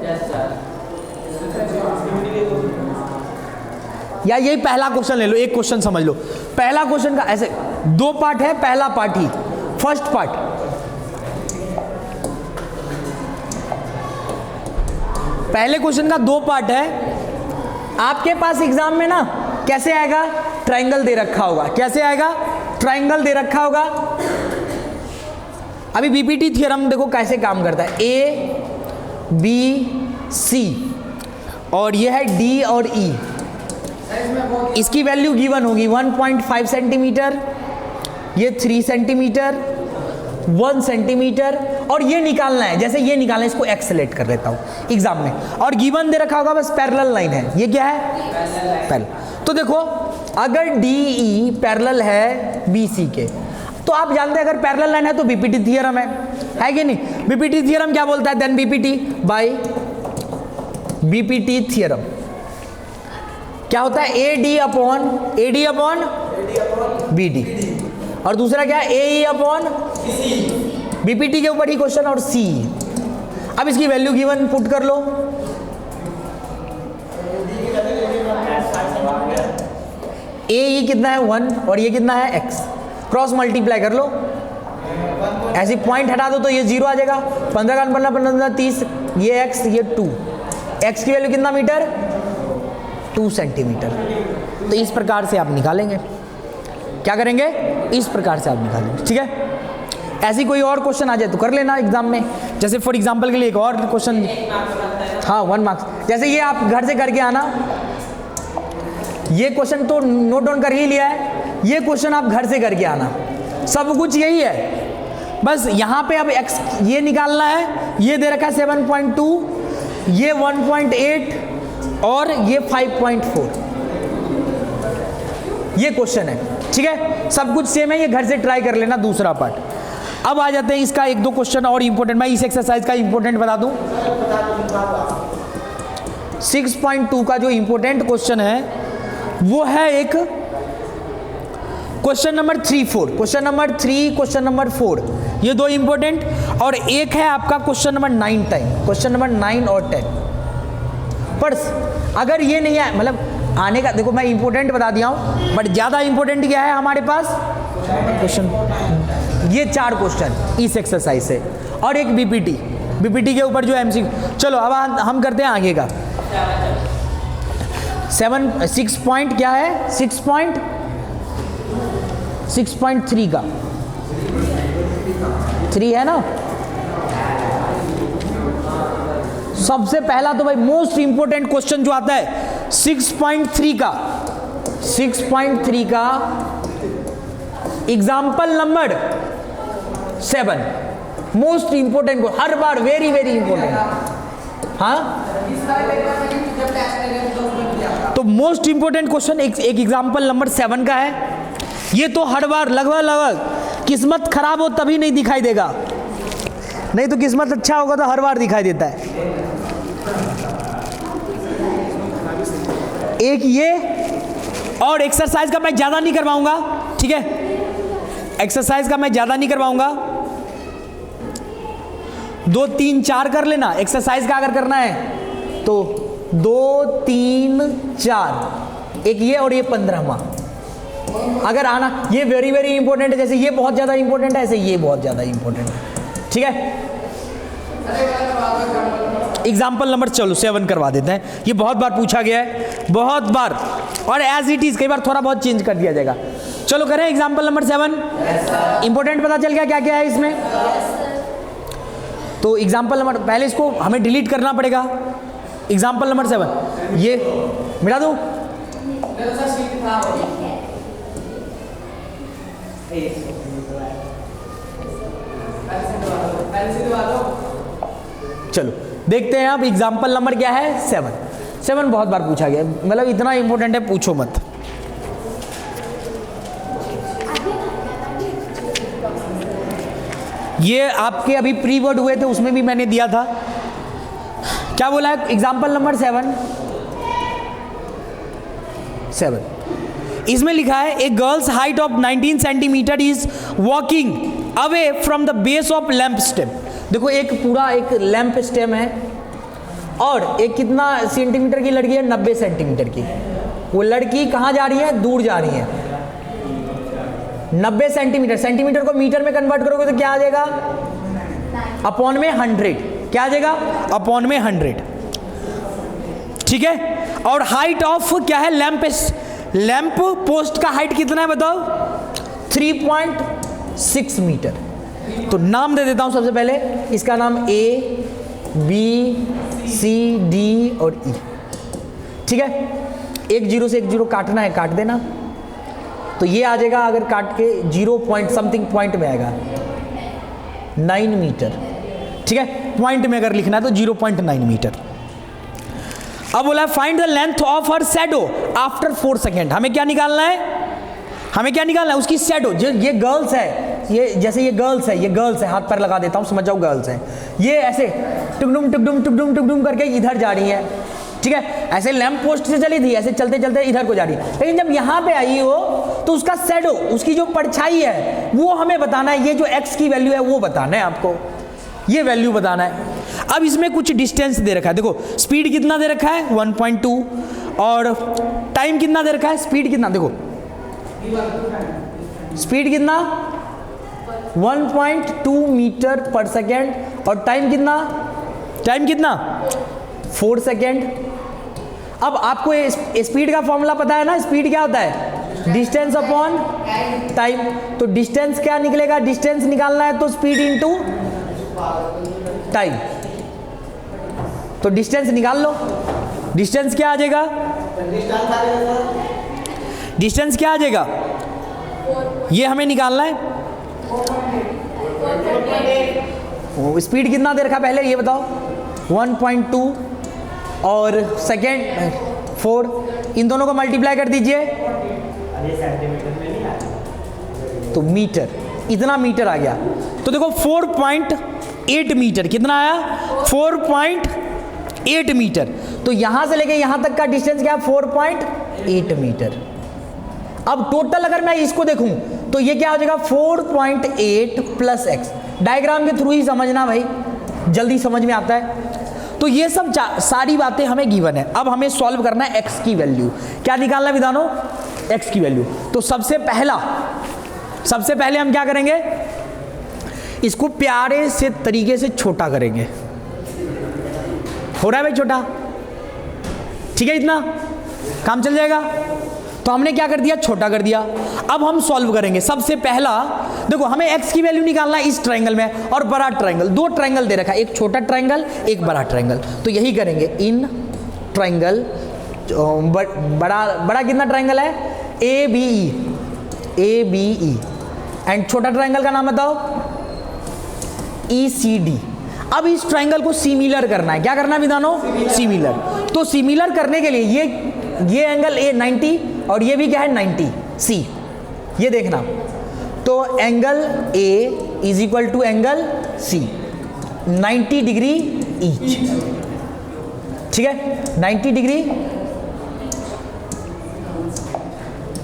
या यही पहला क्वेश्चन ले लो, एक क्वेश्चन समझ लो। पहला क्वेश्चन का ऐसे 2 पार्ट है, पहला पार्ट ही, फर्स्ट पार्ट, पहले क्वेश्चन का 2 पार्ट है। आपके पास एग्जाम में ना कैसे आएगा, ट्रायंगल दे रखा होगा, कैसे आएगा, ट्रायंगल दे रखा होगा। अभी बीपीटी थ्योरम देखो कैसे काम करता है, A B C और ये है D और E, इसकी वैल्यू गिवन होगी 1.5 सेंटीमीटर, ये 3 सेंटीमीटर, 1 सेंटीमीटर, और ये निकालना है, जैसे ये निकालना है, इसको एक्स सेलेक्ट कर लेता हूं एग्जाम में, और गिवन दे रखा होगा बस पैरेलल लाइन है, ये क्या है, पैरेलल। तो देखो अगर DE पैरेलल है BC के, तो आप जानते हैं अगर पैरेलल लाइन है तो बीपीटी थ्योरम है कि नहीं। बीपीटी थ्योरम क्या बोलता है, then BPT by BPT theorem क्या होता है, AD अपॉन BD, और दूसरा क्या है, AE अपॉन बीपीटी के ऊपर ही क्वेश्चन और C। अब इसकी वैल्यू गिवन पुट कर लो, AE कितना है 1 और ये कितना है x, क्रॉस मल्टीप्लाई कर लो, ऐसी पॉइंट हटा दो तो ये 0 आ जाएगा, 15 का 15 30, ये x ये 2, x की वैल्यू कितना मीटर, 2 सेंटीमीटर। तो इस प्रकार से आप निकालेंगे, क्या करेंगे, इस प्रकार से आप निकालेंगे, ठीक है। ऐसी कोई और क्वेश्चन आ जाए तो कर लेना एग्जाम में, जैसे फॉर एग्जांपल के लिए एक और क्वेश्चन, हाँ 1 मार्क्स, जैसे ये आप घर से करके आना, ये क्वेश्चन तो नोट डाउन कर ही लिया है, ये क्वेश्चन आप घर से करके आना, सब कुछ यही है, बस यहाँ पे अब x ये निकालना है, ये दे रखा है 7.2, ये 1.8 और ये 5.4, ये क्वेश्चन है, ठीक है, सब कुछ सेम है, ये घर से ट्राई कर लेना दूसरा पार्ट। अब आ जाते हैं इसका 1-2 क्वेश्चन और इंपॉर्टेंट, मैं इस एक्सरसाइज का इंपॉर्टेंट बता दूं। 6.2 का जो इंपॉर्टेंट क्वेश्चन है वो है एक question number 3-4, question number 3, question number 4, ये 2 इंपॉर्टेंट, और एक है आपका क्वेश्चन नंबर 9, 10, क्वेश्चन नंबर 9 और 10। पर अगर ये नहीं है, मतलब आने का, देखो मैं इंपॉर्टेंट बता दिया हूं, बट ज्यादा इंपॉर्टेंट क्या है हमारे पास क्वेश्चन, ये 4 क्वेश्चन इस एक्सरसाइज से, और एक बीपीटी के ऊपर जो एमसीक्यू। चलो अब हम करते हैं आगे का। 6 पॉइंट क्या है, 6.3 का 3 है ना। सबसे पहला तो भाई मोस्ट इंपोर्टेंट क्वेश्चन जो आता है 6.3 का एग्जाम्पल नंबर 7, मोस्ट इंपोर्टेंट, हर बार वेरी वेरी इंपोर्टेंट। हाँ, तो मोस्ट इंपोर्टेंट क्वेश्चन एक एग्जाम्पल नंबर 7 का है। ये तो हर बार लगभग किस्मत खराब हो तभी नहीं दिखाई देगा, नहीं तो किस्मत अच्छा होगा तो हर बार दिखाई देता है। एक ये, और एक्सरसाइज का मैं ज्यादा नहीं करवाऊंगा, ठीक है, एक्सरसाइज का मैं ज्यादा नहीं करवाऊंगा, 2 3 4 कर लेना। एक्सरसाइज का अगर करना है तो 2 3 4, एक ये और ये 15वां अगर आना, ये वेरी वेरी इंपॉर्टेंट है। जैसे ये बहुत ज्यादा इंपॉर्टेंट है, ऐसे ये बहुत ज्यादा इंपॉर्टेंट है, ठीक है। एग्जाम्पल नंबर चलो 7 करवा देते हैं, ये बहुत बार पूछा गया है, बहुत बार, और एज इट इज, कई बार थोड़ा बहुत चेंज कर दिया जाएगा। चलो करें एग्जाम्पल नंबर 7। इंपॉर्टेंट पता चल गया क्या क्या है इसमें। तो एग्जाम्पल नंबर, पहले इसको हमें डिलीट करना पड़ेगा। एग्जाम्पल नंबर 7 ये मिटा दो। चलो देखते हैं अब एग्जाम्पल नंबर क्या है, 7 बहुत बार पूछा गया, मतलब इतना इंपॉर्टेंट है पूछो मत। ये आपके अभी प्री वर्ड हुए थे उसमें भी मैंने दिया था। क्या बोला है एग्जाम्पल नंबर 7, इसमें लिखा है a girl's height of 19 centimetre is walking away from the base of lamp stem. देखो एक पूरा एक लैंप स्टेम है और एक कितना सेंटीमीटर की लड़की है, 90 सेंटीमीटर की। वो लड़की कहाँ जा रही है, दूर जा रही है। 90 सेंटीमीटर, सेंटीमीटर को मीटर में कन्वर्ट करोगे तो क्या आ जाएगा, अपॉन में 100। क्या आ जाएगा, अपॉन में 100, ठीक है। और हाइट ऑफ क्या है, लैंप पोस्ट का हाइट कितना है बताओ, 3.6 मीटर। तो नाम दे देता हूं सबसे पहले, इसका नाम A B C D और E, ठीक है। एक 0 से एक 0 काटना है, काट देना, तो ये आ जाएगा, अगर काट के 0 पॉइंट समथिंग पॉइंट में आएगा 9 मीटर, ठीक है। पॉइंट में अगर लिखना है तो 0.9 मीटर। अब बोला find the length of her shadow after 4 second. हमें क्या निकालना है, हमें क्या निकालना है, उसकी शैडो। जो ये गर्ल्स है, ये जैसे ये गर्ल्स है, ये गर्ल्स है, हाथ पर लगा देता हूं समझ जाओ, गर्ल्स है। ये ऐसे टुकडुम टुकडुम टुकडुम टुकडुम करके इधर जा रही है, ठीक है। ऐसे लैंप पोस्ट से चली थी, ऐसे चलते चलते इधर को जा रही है, लेकिन जब यहां पे आई हो तो उसका शैडो, उसकी जो परछाई है वो हमें बताना है। ये जो एक्स की वैल्यू है वो बताना है आपको, ये वैल्यू बताना है। अब इसमें कुछ डिस्टेंस दे रखा है, देखो स्पीड कितना दे रखा है 1.2, और टाइम कितना दे रखा है, स्पीड कितना, देखो स्पीड कितना 1.2 मीटर पर सेकेंड, और टाइम कितना 4 सेकेंड। अब आपको स्पीड का फॉर्मूला पता है ना, स्पीड क्या होता है, डिस्टेंस अपॉन टाइम। तो डिस्टेंस क्या निकलेगा, डिस्टेंस निकालना है तो स्पीड इनटू टाइम। तो डिस्टेंस निकाल लो, डिस्टेंस क्या आ जाएगा, डिस्टेंस क्या आ जाएगा, ये हमें निकालना है। स्पीड कितना दे रखा पहले ये बताओ, 1.2 और सेकेंड 4, इन दोनों को मल्टीप्लाई कर दीजिए तो मीटर, इतना मीटर आ गया। तो देखो 4.8 मीटर, कितना आया 4.8 मीटर। तो यहां से लेके यहां तक का डिस्टेंस क्या है 4.8 मीटर। अब टोटल अगर मैं इसको देखूं तो ये क्या हो जाएगा 4.8 प्लस एक्स। डायग्राम के थ्रू ही समझना भाई, जल्दी समझ में आता है। तो ये सब सारी बातें हमें गिवन है। अब हमें सॉल्व करना है एक्स की वैल्यू। क्या निकालना है विधानो, एक्स की वैल्यू। तो सबसे पहले हम क्या करेंगे, इसको प्यारे से तरीके से छोटा करेंगे। हो रहा है भाई छोटा, ठीक है इतना। काम चल जाएगा। तो हमने क्या कर दिया, छोटा कर दिया। अब हम सॉल्व करेंगे। सबसे पहला देखो, हमें x की वैल्यू निकालना है इस ट्रायंगल में और बड़ा ट्रायंगल, दो ट्रायंगल दे रखा है, एक छोटा ट्रायंगल एक बड़ा ट्रायंगल। तो यही करेंगे, इन ट्रायंगल बड़ा कितना ट्रायंगल है, ए बी ई एंड छोटा ट्रायंगल का नाम बताओ ई सी डी। अब इस ट्रायंगल को सिमिलर करना है। क्या करना है विधानो, सिमिलर। तो सिमिलर करने के लिए ये एंगल ए 90 और ये भी क्या है 90 सी, ये देखना। तो angle A is equal to angle C 90 degree each, ठीक है, 90 डिग्री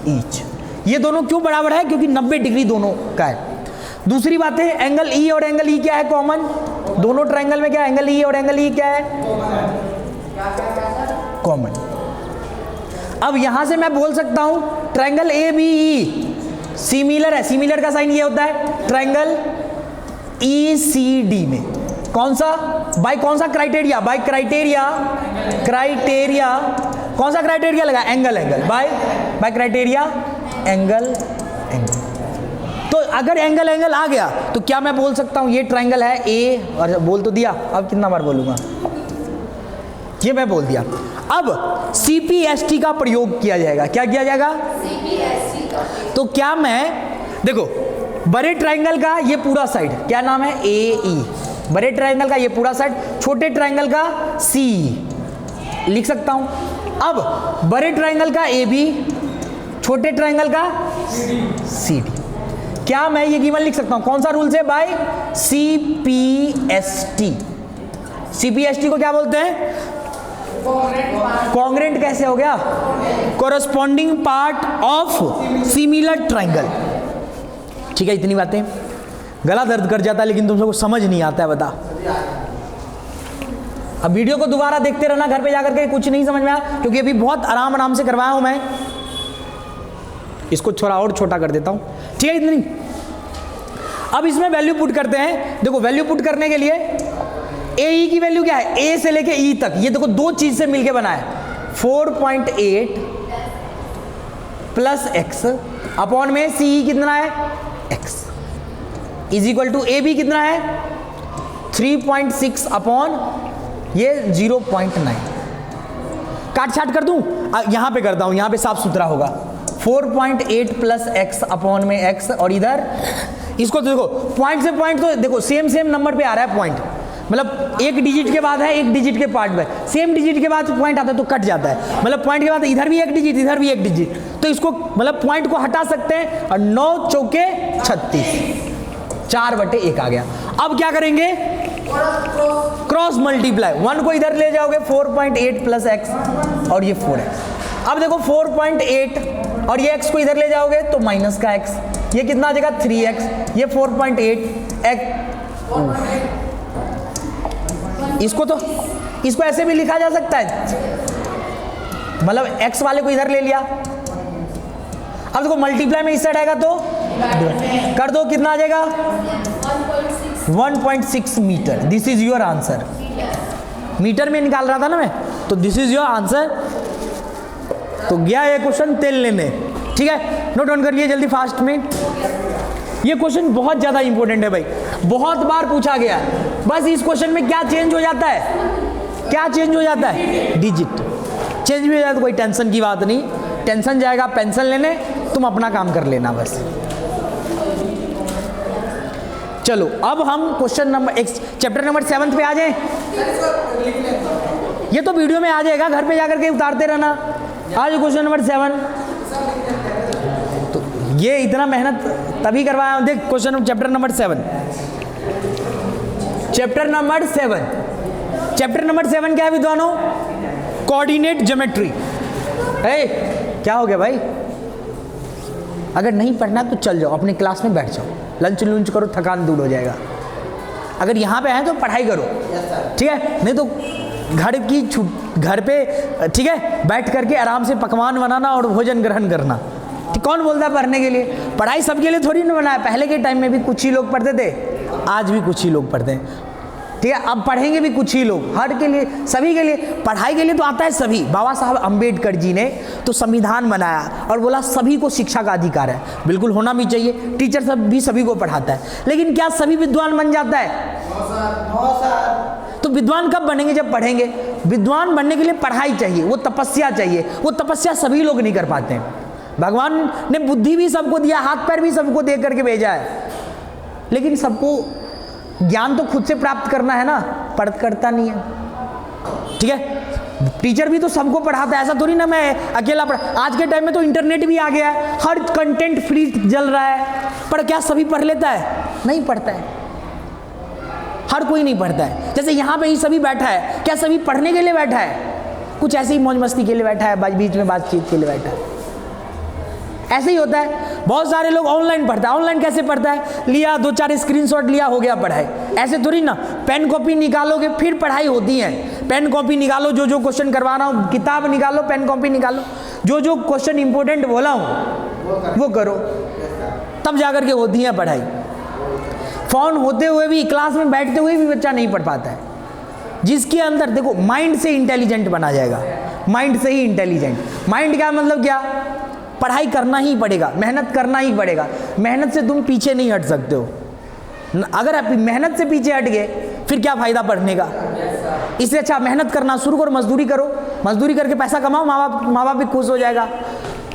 ईच। ये दोनों क्यों बराबर है, क्योंकि 90 डिग्री दोनों का है। दूसरी बात है, एंगल ई और एंगल ई क्या है, कॉमन। दोनों ट्रायंगल में क्या एंगल ई और एंगल ई क्या है, कॉमन। अब यहां से मैं बोल सकता हूं triangle A B E similar है। सिमिलर का साइन ये होता है ट्रायंगल ई सी डी में। कौन सा, बाय कौन सा क्राइटेरिया, बाय क्राइटेरिया कौन सा क्राइटेरिया लगा, एंगल बाय क्राइटेरिया एंगल। तो अगर एंगल आ गया तो क्या मैं बोल सकता हूं ये ट्रायंगल है ए, और बोल तो दिया, अब कितना बार बोलूंगा, ये मैं बोल दिया। अब CPST का प्रयोग किया जाएगा। क्या किया जाएगा, CPST का। तो क्या मैं देखो, बड़े ट्रायंगल का ये पूरा साइड क्या नाम है, AE, बड़े ट्रायंगल का ये पूरा साइड, छोटे ट्रायंगल का CE लिख सकता हूं। अब बड़े ट्रायंगल का AB, छोटे ट्रायंगल का CD। क्या मैं ये गिवन लिख सकता हूं, कौन सा रूल से, बाय CPST। CPST को क्या बोलते हैं, कॉन्ग्रेंट। कैसे हो गया, corresponding part of similar triangle. ठीक है, इतनी बातें। गला दर्द कर जाता है लेकिन तुम सबको समझ नहीं आता है, बता। अब वीडियो को दोबारा देखते रहना घर पे जाकर के, कुछ नहीं समझ में आया क्योंकि अभी बहुत आराम से करवाया हूं मैं। इसको थोड़ा और छोटा कर देता हूं, ठीक है, इतनी। अब इसमें वैल्यू पुट करते हैं। देखो वैल्यू पुट करने के लिए ए ई की वैल्यू क्या है, ए से लेके ई तक, ये देखो दो चीज से मिलके बना है, 4.8 प्लस एक्स अपॉन में सी ई कितना है, X is equal to A B कितना है, 3.6 अपॉन ये 0.9। काट छाट कर दूं, यहां पे करता हूं, यहां पे साफ सुथरा होगा। 4.8 प्लस एक्स अपॉन में एक्स, और इधर इसको तो देखो पॉइंट से पॉइंट तो देखो सेम नंबर पे आ रहा है पॉइंट, मतलब एक डिजिट के बाद है, एक डिजिट के पार्ट में सेम डिजिट के बाद पॉइंट आता है तो कट जाता है, मतलब पॉइंट के बाद इधर भी एक डिजिट इधर भी एक डिजिट, तो इसको मतलब पॉइंट को हटा सकते हैं। और 9 चौके 36, 4/1 आ गया। अब क्या करेंगे, क्रॉस मल्टीप्लाई, 1 को इधर ले जाओगे 4.8 प्लस एक्स और ये 4x। अब देखो 4.8 और ये x को इधर ले जाओगे तो माइनस का x, ये कितना आ जाएगा 3x, ये 4.8 x। इसको ऐसे भी लिखा जा सकता है, मतलब x वाले को इधर ले लिया। अब देखो मल्टीप्लाई में इस साइड आएगा तो कर दो, कितना आ जाएगा 1.6 metre. This is your answer. Metre में निकाल रहा था ना मैं, तो दिस इज योर आंसर। तो गया ये क्वेश्चन तेल लेने, ठीक है, नोट डाउन कर लिए जल्दी फास्ट में। ये क्वेश्चन बहुत ज्यादा इंपॉर्टेंट है भाई, बहुत बार पूछा गया। बस इस क्वेश्चन में क्या चेंज हो जाता है, क्या चेंज हो जाता है, डिजिट चेंज भी हो जाता है, तो कोई टेंशन की बात नहीं। टेंशन जाएगा पेंशन लेने, तुम अपना काम कर लेना बस। चलो अब हम क्वेश्चन नंबर चैप्टर नंबर 7 पे आ जाएं। ये तो वीडियो में आ जाएगा, घर पे जाकर के उतारते रहना। आज क्वेश्चन नंबर 7, तो ये इतना मेहनत तभी करवाया हूं। देख question chapter number 7, chapter number 7 क्या है विद्वानों, कोऑर्डिनेट ज्योमेट्री। क्या हो गया भाई, अगर नहीं पढ़ना तो चल जाओ अपनी क्लास में बैठ जाओ, लंच करो, थकान दूर हो जाएगा। अगर यहाँ पे है तो पढ़ाई करो, ठीक है, नहीं तो घर पे ठीक है बैठ करके आराम से पकवान बनाना और भोजन ग्रहण करना। कौन बोलता है पढ़ने के लिए, पढ़ाई सबके लिए थोड़ी ना बना है। पहले के टाइम में भी कुछ ही लोग पढ़ते थे, आज भी कुछ ही लोग पढ़ते हैं। ठीक है। अब पढ़ेंगे भी कुछ ही लोग, हर के लिए, सभी के लिए, पढ़ाई के लिए तो आता है सभी। बाबा साहब अंबेडकर जी ने तो संविधान बनाया और बोला सभी को शिक्षा का अधिकार है, बिल्कुल होना भी चाहिए। टीचर सब भी सभी को पढ़ाता है, लेकिन क्या सभी विद्वान बन जाता है? तो विद्वान कब बनेंगे? जब पढ़ेंगे। विद्वान बनने के लिए पढ़ाई चाहिए, वो तपस्या चाहिए, वो तपस्या सभी लोग नहीं कर पाते हैं। भगवान ने बुद्धि भी सबको दिया, हाथ पैर भी सबको दे करके भेजा है, लेकिन सबको ज्ञान तो खुद से प्राप्त करना है ना, करता नहीं है। ठीक है, टीचर भी तो सबको पढ़ाता है, ऐसा थोड़ी ना मैं अकेला आज के टाइम में तो इंटरनेट भी आ गया है, हर कंटेंट फ्री चल रहा है, पर क्या सभी पढ़ लेता है? नहीं पढ़ता है, हर कोई नहीं पढ़ता है। जैसे यहाँ पे ही सभी बैठा है, क्या सभी पढ़ने के लिए बैठा है? कुछ ऐसे ही मौज मस्ती के लिए बैठा है, बीच में बातचीत के लिए बैठा है। ऐसे ही होता है। बहुत सारे लोग ऑनलाइन पढ़ता है। ऑनलाइन कैसे पढ़ता है? लिया, 2-4 स्क्रीनशॉट लिया, हो गया पढ़ाई। ऐसे थोड़ी ना, पेन कॉपी निकालोगे फिर पढ़ाई होती है। पेन कॉपी निकालो, जो जो क्वेश्चन करवा रहा हूँ, किताब निकालो, पेन कॉपी निकालो, जो जो क्वेश्चन इंपॉर्टेंट बोला हूँ वो करो, तब जाकर के होती है पढ़ाई। फोन होते हुए भी, क्लास में बैठते हुए भी बच्चा नहीं पढ़ पाता है। जिसके अंदर देखो, माइंड से इंटेलिजेंट बना जाएगा, माइंड से ही इंटेलिजेंट। माइंड क्या मतलब? क्या? पढ़ाई करना ही पड़ेगा, मेहनत करना ही पड़ेगा। मेहनत से तुम पीछे नहीं हट सकते हो। अगर आप मेहनत से पीछे हट गए फिर क्या फायदा पढ़ने का? इससे अच्छा मेहनत करना शुरू करो, मजदूरी करो, मजदूरी करके पैसा कमाओ, माँ बाप भी खुश हो जाएगा।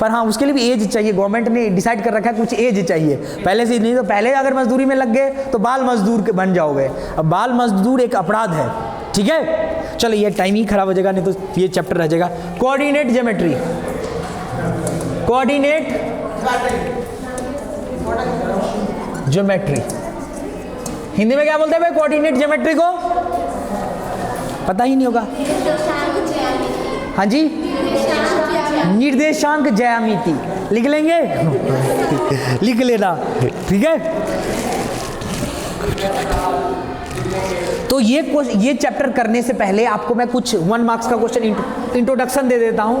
पर हाँ, उसके लिए भी एज चाहिए। गवर्नमेंट ने डिसाइड कर रखा है कुछ एज चाहिए पहले से। नहीं तो पहले अगर मजदूरी में लग गए तो बाल मजदूर बन जाओगे। अब बाल मजदूर एक अपराध है। ठीक है, चलो ये टाइम ही खराब हो जाएगा, नहीं तो ये चैप्टर रह जाएगा। Coordinate geometry, coordinate geometry Hindi में क्या बोलते हैं भाई? कोऑर्डिनेट ज्योमेट्री को पता ही नहीं होगा। हाँ जी, निर्देशांक ज्यामिति लिख लेंगे लिख लेना, ठीक है। तो ये चैप्टर करने से पहले आपको मैं कुछ 1 मार्क्स का क्वेश्चन इंट्रोडक्शन दे देता हूं।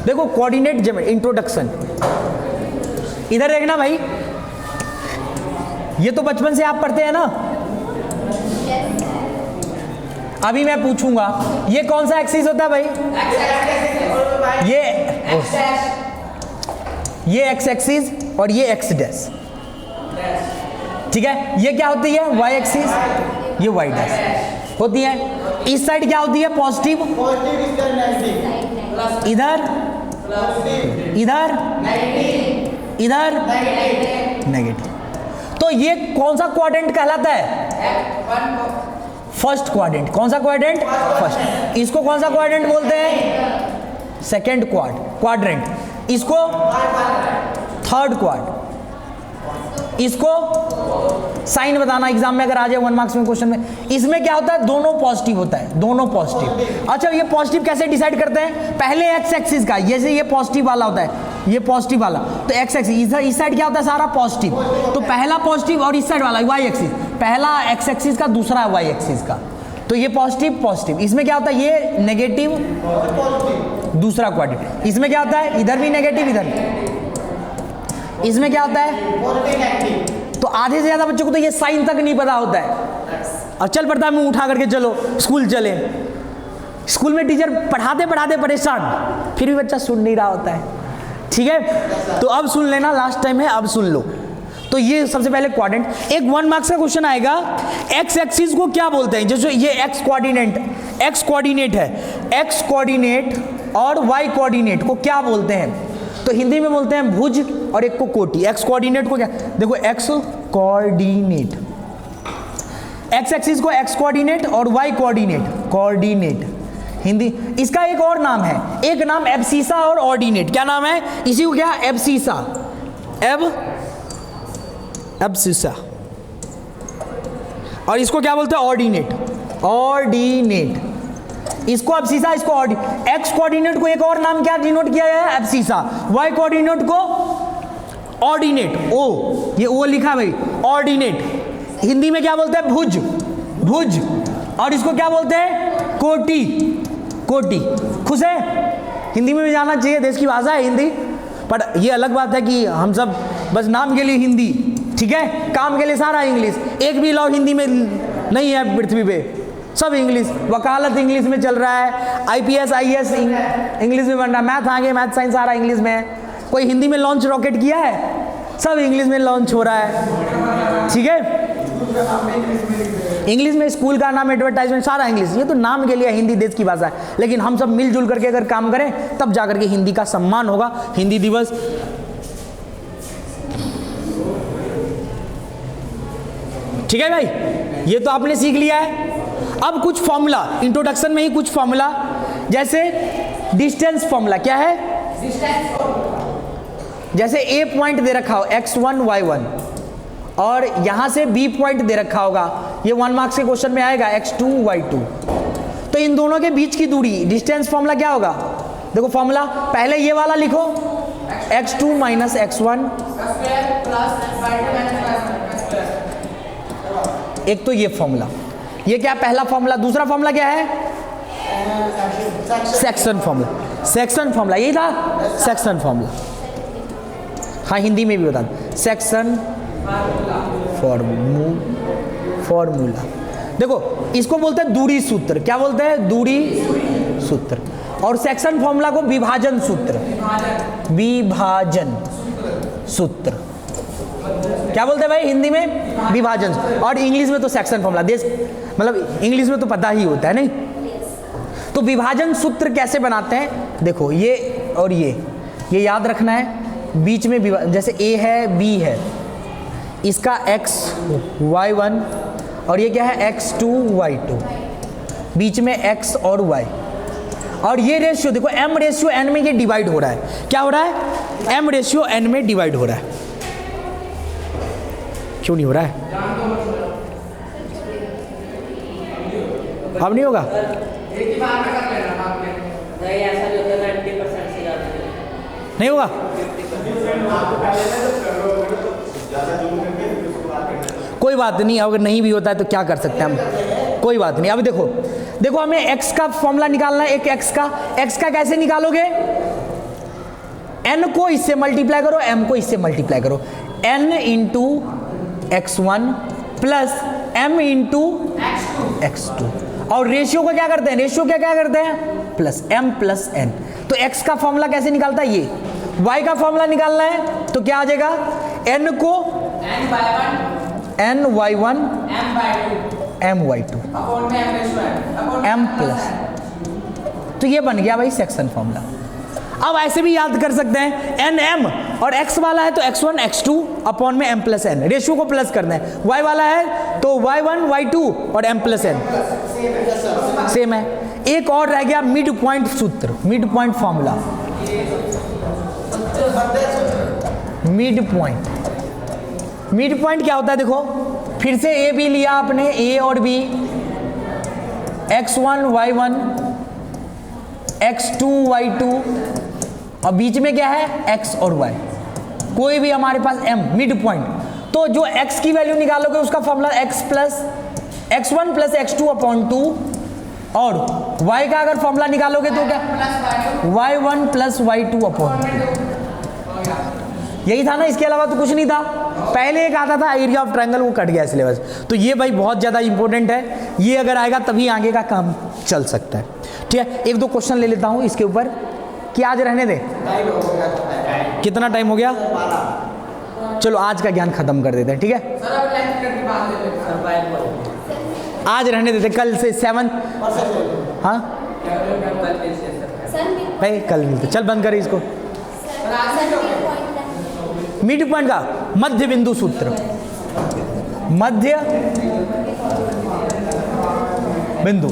देखो, कोऑर्डिनेट ज्योमेट्री इंट्रोडक्शन, इधर देखना भाई। ये तो बचपन से आप पढ़ते हैं ना। अभी मैं पूछूंगा ये कौन सा एक्सिस होता है भाई? ये एक्स एक्सिस और ये एक्स डैश। ठीक है, ये क्या होती है? वाई एक्सिस, ये वाई डैश होती है। इस साइड क्या होती है? पॉजिटिव, इधर इधर इधर नेगेटिव। तो ये कौन सा क्वाड्रेंट कहलाता है? First quadrant. कौन सा क्वाड्रेंट? फर्स्ट। इसको कौन सा क्वाड्रेंट बोलते हैं? Second quadrant. इसको थर्ड क्वाड्रेंट। इसको साइन बताना एग्जाम में अगर आ जाए 1 मार्क्स में क्वेश्चन में। इसमें क्या होता है? दोनों पॉजिटिव होता है, दोनों पॉजिटिव। अच्छा, ये पॉजिटिव कैसे डिसाइड करते हैं? पहले एक्स एक्सिस का, जैसे ये पॉजिटिव वाला होता है, ये पॉजिटिव वाला, तो एक्स एक्सिस, इस साइड क्या होता है? सारा पॉजिटिव। तो पहला पॉजिटिव और इस साइड वाला वाई एक्सिस, पहला एक्स एक्सिस का, दूसरा वाई एक्सिस का। तो ये पॉजिटिव पॉजिटिव। इसमें क्या होता है? ये नेगेटिव, दूसरा क्वाड्रेंट। इसमें क्या होता है? इधर भी नेगेटिव, इधर। इसमें क्या होता है? तो आधे से ज्यादा बच्चों को तो ये साइन तक नहीं पता होता है। और चल पड़ता है मुंह उठा करके, चलो स्कूल चले। स्कूल में टीचर पढ़ाते पढ़ाते परेशान, फिर भी बच्चा सुन नहीं रहा होता है। ठीक है, तो अब सुन लेना, लास्ट टाइम है, अब सुन लो। तो ये सबसे पहले क्वाड्रेंट। एक 1 मार्क्स का क्वेश्चन आएगा, एक्स एक्सिस को क्या बोलते हैं? जैसे ये एक्स कोऑर्डिनेट है, एक्स कोऑर्डिनेट और वाई कोऑर्डिनेट को क्या बोलते हैं? तो हिंदी में बोलते हैं भुज, और एक को कोटि। एक्स कोऑर्डिनेट को क्या? देखो, एक्स कोऑर्डिनेट, एक्स एक्सिस को एक्स कोऑर्डिनेट और वाई कोऑर्डिनेट हिंदी। इसका एक और नाम है, एक नाम एब्सिसा और ऑर्डिनेट। क्या नाम है? इसी को क्या? Abscissa, abscissa. और इसको क्या बोलते हैं? ऑर्डिनेट। इसको एब्सिसा, इसको ऑर्डिनेट। एक्स कोऑर्डिनेट को एक और नाम क्या डिनोट किया है? एब्सिसा। वाई कोऑर्डिनेट को ऑर्डिनेट, ओ, ये ओ लिखा भाई, ऑर्डिनेट। हिंदी में क्या बोलते हैं? भुज। और इसको क्या बोलते हैं? कोटि। खुश है? हिंदी में भी जाना चाहिए, देश की भाषा है हिंदी। पर ये अलग बात है कि हम सब बस नाम के लिए हिंदी, ठीक है, काम के लिए सारा इंग्लिश, एक भी लॉ हिंदी में नहीं है पृथ्वी पे, सब इंग्लिश। वकालत इंग्लिश में चल रहा है, आईपीएस आईएएस इंग्लिश में बन रहा है, मैथ आगे मैथ साइंस सारा इंग्लिश में है। कोई हिंदी में लॉन्च रॉकेट किया है? सब इंग्लिश में लॉन्च हो रहा है, ठीक है। इंग्लिश में स्कूल का नाम, एडवर्टाइजमेंट सारा इंग्लिश। ये तो नाम के लिए हिंदी देश की भाषा है, लेकिन हम सब मिलजुल करके अगर काम करें तब जाकर के हिंदी का सम्मान होगा। हिंदी दिवस ठीक है भाई, ये तो आपने सीख लिया है। अब कुछ फॉर्मूला, इंट्रोडक्शन में ही कुछ फॉर्मूला, जैसे डिस्टेंस फॉर्मूला। क्या है? जैसे ए पॉइंट दे रखा हो x1 y1 और यहां से बी पॉइंट दे रखा होगा, ये 1 मार्क्स के क्वेश्चन में आएगा x2 y2। तो इन दोनों के बीच की दूरी, डिस्टेंस फॉर्मूला क्या होगा? देखो फॉर्मूला पहले ये वाला लिखो, x2 माइनस x1, एक तो ये फॉर्मूला, ये क्या पहला फॉर्मूला। दूसरा फॉर्मूला क्या है? Section formula. सेक्शन फॉर्मूला यही था, सेक्शन फॉर्मूला। हाँ हिंदी में भी बता दो, सेक्शन फॉर्मूला। देखो इसको बोलते हैं दूरी सूत्र। क्या बोलते हैं? दूरी सूत्र। और सेक्शन फॉर्मूला को विभाजन सूत्र, विभाजन सूत्र क्या बोलते हैं भाई हिंदी में? विभाजन। और इंग्लिश में तो सेक्शन फॉर्मूला, देश मतलब इंग्लिश में तो पता ही होता है नहीं। तो विभाजन सूत्र कैसे बनाते हैं? देखो ये और ये याद रखना है। बीच में जैसे a है b है, इसका x y1 और ये क्या है x2 y2, बीच में x और y। और ये रेशियो देखो m रेशियो n में ये डिवाइड हो रहा है। क्या हो रहा है? m रेशियो n में डिवाइड हो रहा है। क्यों नहीं हो रहा है? अब नहीं होगा? नहीं होगा? कोई बात नहीं, अगर नहीं भी होता है तो क्या कर सकते हैं हम, कोई बात नहीं। अब देखो हमें x का फॉर्मूला निकालना है। एक x का कैसे निकालोगे? n को इससे मल्टीप्लाई करो, m को इससे मल्टीप्लाई करो। n into x1 plus m into x2। और रेशियो को क्या करते हैं? रेशियो क्या करते हैं? Plus m plus n। तो x का फॉर्मूला कैसे निकालता है? ये y का फॉर्मूला निकालना है तो क्या आ जाएगा? n को n y1 m y2 m plus. तो ये बन गया भाई सेक्शन फॉर्मूला। अब ऐसे भी याद कर सकते हैं, n m और x वाला है तो x1 x2 अपॉन में m प्लस n, रेशियो को प्लस करना है। y वाला है तो y1 y2 और m प्लस n सेम है। एक और रह गया मिड पॉइंट सूत्र, mid point formula. Mid point क्या होता है? देखो फिर से ए बी लिया आपने, ए और B, x1 y1 x2 y2 और बीच में क्या है? x और y। कोई भी हमारे पास m, मिड पॉइंट। तो जो x की वैल्यू निकालोगे उसका formula x plus x1 plus x2 upon 2, और y का अगर फॉर्मूला निकालोगे तो क्या? y1 plus y2 upon 2। यही था ना, इसके अलावा तो कुछ नहीं था। पहले एक आता था एरिया ऑफ ट्रायंगल, वो कट गया सिलेबस। तो ये भाई बहुत ज़्यादा इंपॉर्टेंट है, ये अगर आएगा तभी आगे का काम चल सकता है। ठीक है, एक दो क्वेश्चन ले लेता हूँ इसके ऊपर कि आज रहने दे। कितना टाइम हो गया? चलो आज का ज्ञान खत्म कर देते हैं, ठीक है? आज रहने देते, कल से 7। हाँ भाई कल मिलते, चल बंद करें इसको। मिड पॉइंट का मध्य बिंदु सूत्र, मध्य बिंदु,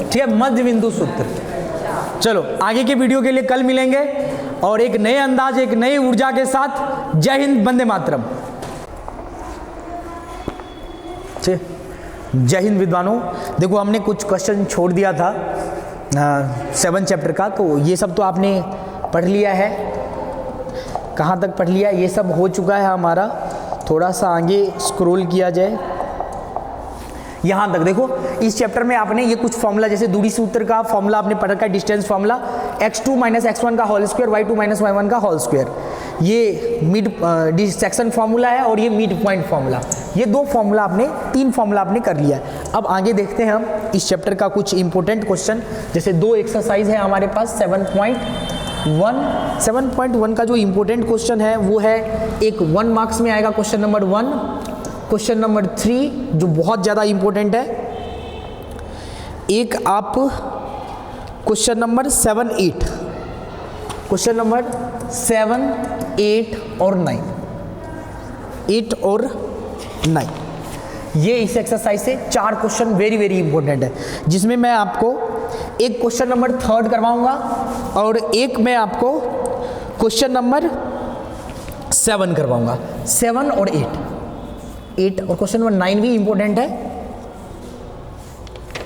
ठीक है, मध्य बिंदु सूत्र। चलो आगे के वीडियो के लिए कल मिलेंगे और एक नए अंदाज, एक नई ऊर्जा के साथ। जय हिंद, वंदे मातरम। ठीक, जय हिंद विद्वानों। देखो हमने कुछ क्वेश्चन छोड़ दिया था 7 चैप्टर का, तो ये सब तो आपने पढ़ लिया है। कहाँ तक पढ़ लिया? ये सब हो चुका है हमारा। थोड़ा सा आगे स्क्रॉल किया जाए, यहाँ तक देखो। इस चैप्टर में आपने ये कुछ फॉर्मूला, जैसे दूरी सूत्र का फॉर्मूला आपने पढ़ रखा है, distance formula x2 minus x1 का whole square, y2 minus y1 का होल स्क्वायर। ये मिड डिसेक्शन फार्मूला है और ये मिड पॉइंट फार्मूला। ये दो फार्मूला आपने, तीन फार्मूला आपने कर लिया है। अब आगे देखते हैं हम इस चैप्टर का कुछ इंपॉर्टेंट क्वेश्चन। जैसे दो एक्सरसाइज है हमारे पास 7.1 का जो इंपॉर्टेंट क्वेश्चन है वो है, एक 1 मार्क्स में आएगा क्वेश्चन नंबर 1, क्वेश्चन नंबर 3 जो बहुत ज़्यादा इंपॉर्टेंट है, एक आप क्वेश्चन नंबर 7, 8, क्वेश्चन नंबर 7, 8 और 9, 8 और 9, ये इस एक्सरसाइज से 4 क्वेश्चन वेरी वेरी इंपॉर्टेंट है, जिसमें मैं आपको एक क्वेश्चन नंबर 3 करवाऊंगा और एक मैं आपको क्वेश्चन नंबर 7 करवाऊंगा। 7 और 8 और क्वेश्चन नंबर 9 भी इंपॉर्टेंट है।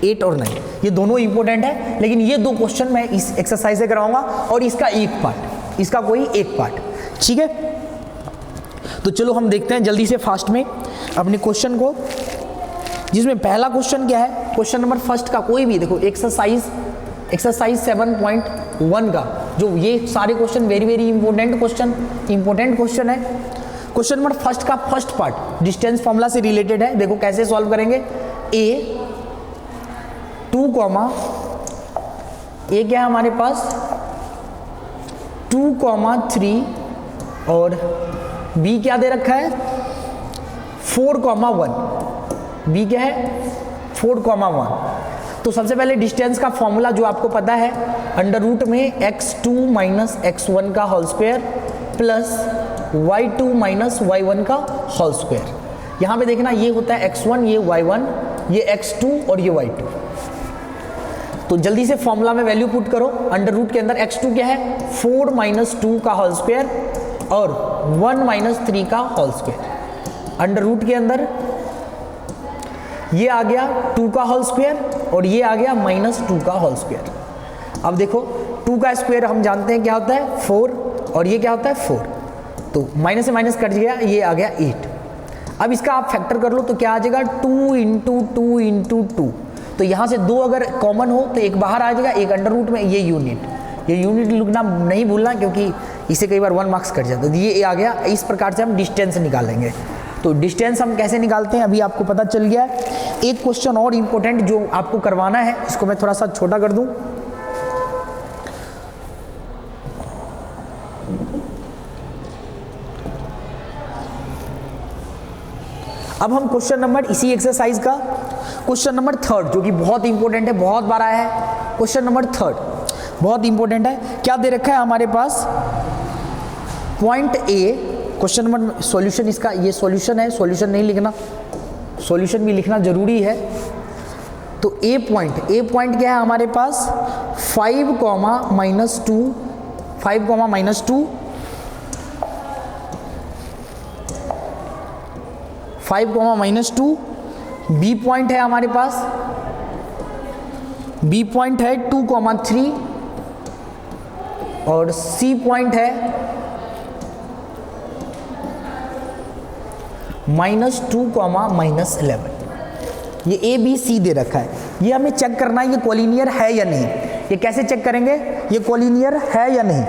8 और 9 ये दोनों इंपॉर्टेंट है, लेकिन ये दो क्वेश्चन मैं इस एक्सरसाइज से कराऊंगा और इसका एक पार्ट, इसका कोई एक पार्ट, ठीक है। तो चलो हम देखते हैं जल्दी से फास्ट में अपने क्वेश्चन को, जिसमें पहला क्वेश्चन क्या है, क्वेश्चन नंबर फर्स्ट का कोई भी देखो एक्सरसाइज 7.1 का, जो ये सारे question very very important question है। क्वेश्चन नंबर फर्स्ट का फर्स्ट पार्ट डिस्टेंस फॉर्मूला से रिलेटेड है। देखो कैसे सॉल्व करेंगे। ए 2, ए क्या है हमारे पास 2, 3 और बी क्या दे रखा है 4, 1, बी क्या है 4, 1। तो सबसे पहले डिस्टेंस का फॉर्मूला जो आपको पता है, अंडर रूट में x2 माइनस x1 का whole square plus y2 minus y1 का होल स्क्वायर। यहाँ पे देखना ये होता है x1, ये y1, ये x2 और ये y2। तो जल्दी से फॉर्मूला में वैल्यू पुट करो। अंडर रूट के अंदर x2 क्या है 4 माइनस 2 का होल स्क्वायर और 1 माइनस 3 का होल स्क्वायर। अंडर रूट के अंदर ये आ गया 2 का होल स्क्वायर और ये आ गया माइनस 2 का होल स्क्वायर। अब देखो 2 का स्क्वायर हम जानते हैं क्या होता है 4 और ये क्या होता है 4, तो माइनस से माइनस कट गया, ये आ गया 8। अब इसका आप फैक्टर कर लो तो क्या आ जाएगा 2 इंटू 2 इंटू 2। तो यहाँ से 2 अगर कॉमन हो तो एक बाहर आ जाएगा, एक अंडर रूट में, ये यूनिट लिखना नहीं भूलना क्योंकि इसे कई बार 1 मार्क्स कट जाता है। ये आ गया। इस प्रकार से हम डिस्टेंस निकालेंगे। तो डिस्टेंस हम कैसे निकालते हैं अभी आपको पता चल गया है। एक क्वेश्चन और इंपॉर्टेंट जो आपको करवाना है, इसको मैं थोड़ा सा छोटा कर दूं। अब हम क्वेश्चन नंबर इसी एक्सरसाइज का क्वेश्चन नंबर 3 जो कि बहुत इंपॉर्टेंट है, बहुत बार आया है। क्वेश्चन नंबर 3 बहुत इंपॉर्टेंट है। क्या दे रखा है हमारे पास point A, question number solution इसका, ये सॉल्यूशन है, सॉल्यूशन नहीं लिखना, सॉल्यूशन भी लिखना जरूरी है। तो ए पॉइंट क्या है हमारे पास 5, -2, 5, -2, 5, -2। बी पॉइंट है हमारे पास, बी पॉइंट है 2, 3 और सी पॉइंट है -2, -11। ये ए बी सी दे रखा है। ये हमें चेक करना है ये कोलिनियर है या नहीं। ये कैसे चेक करेंगे ये कोलिनियर है या नहीं,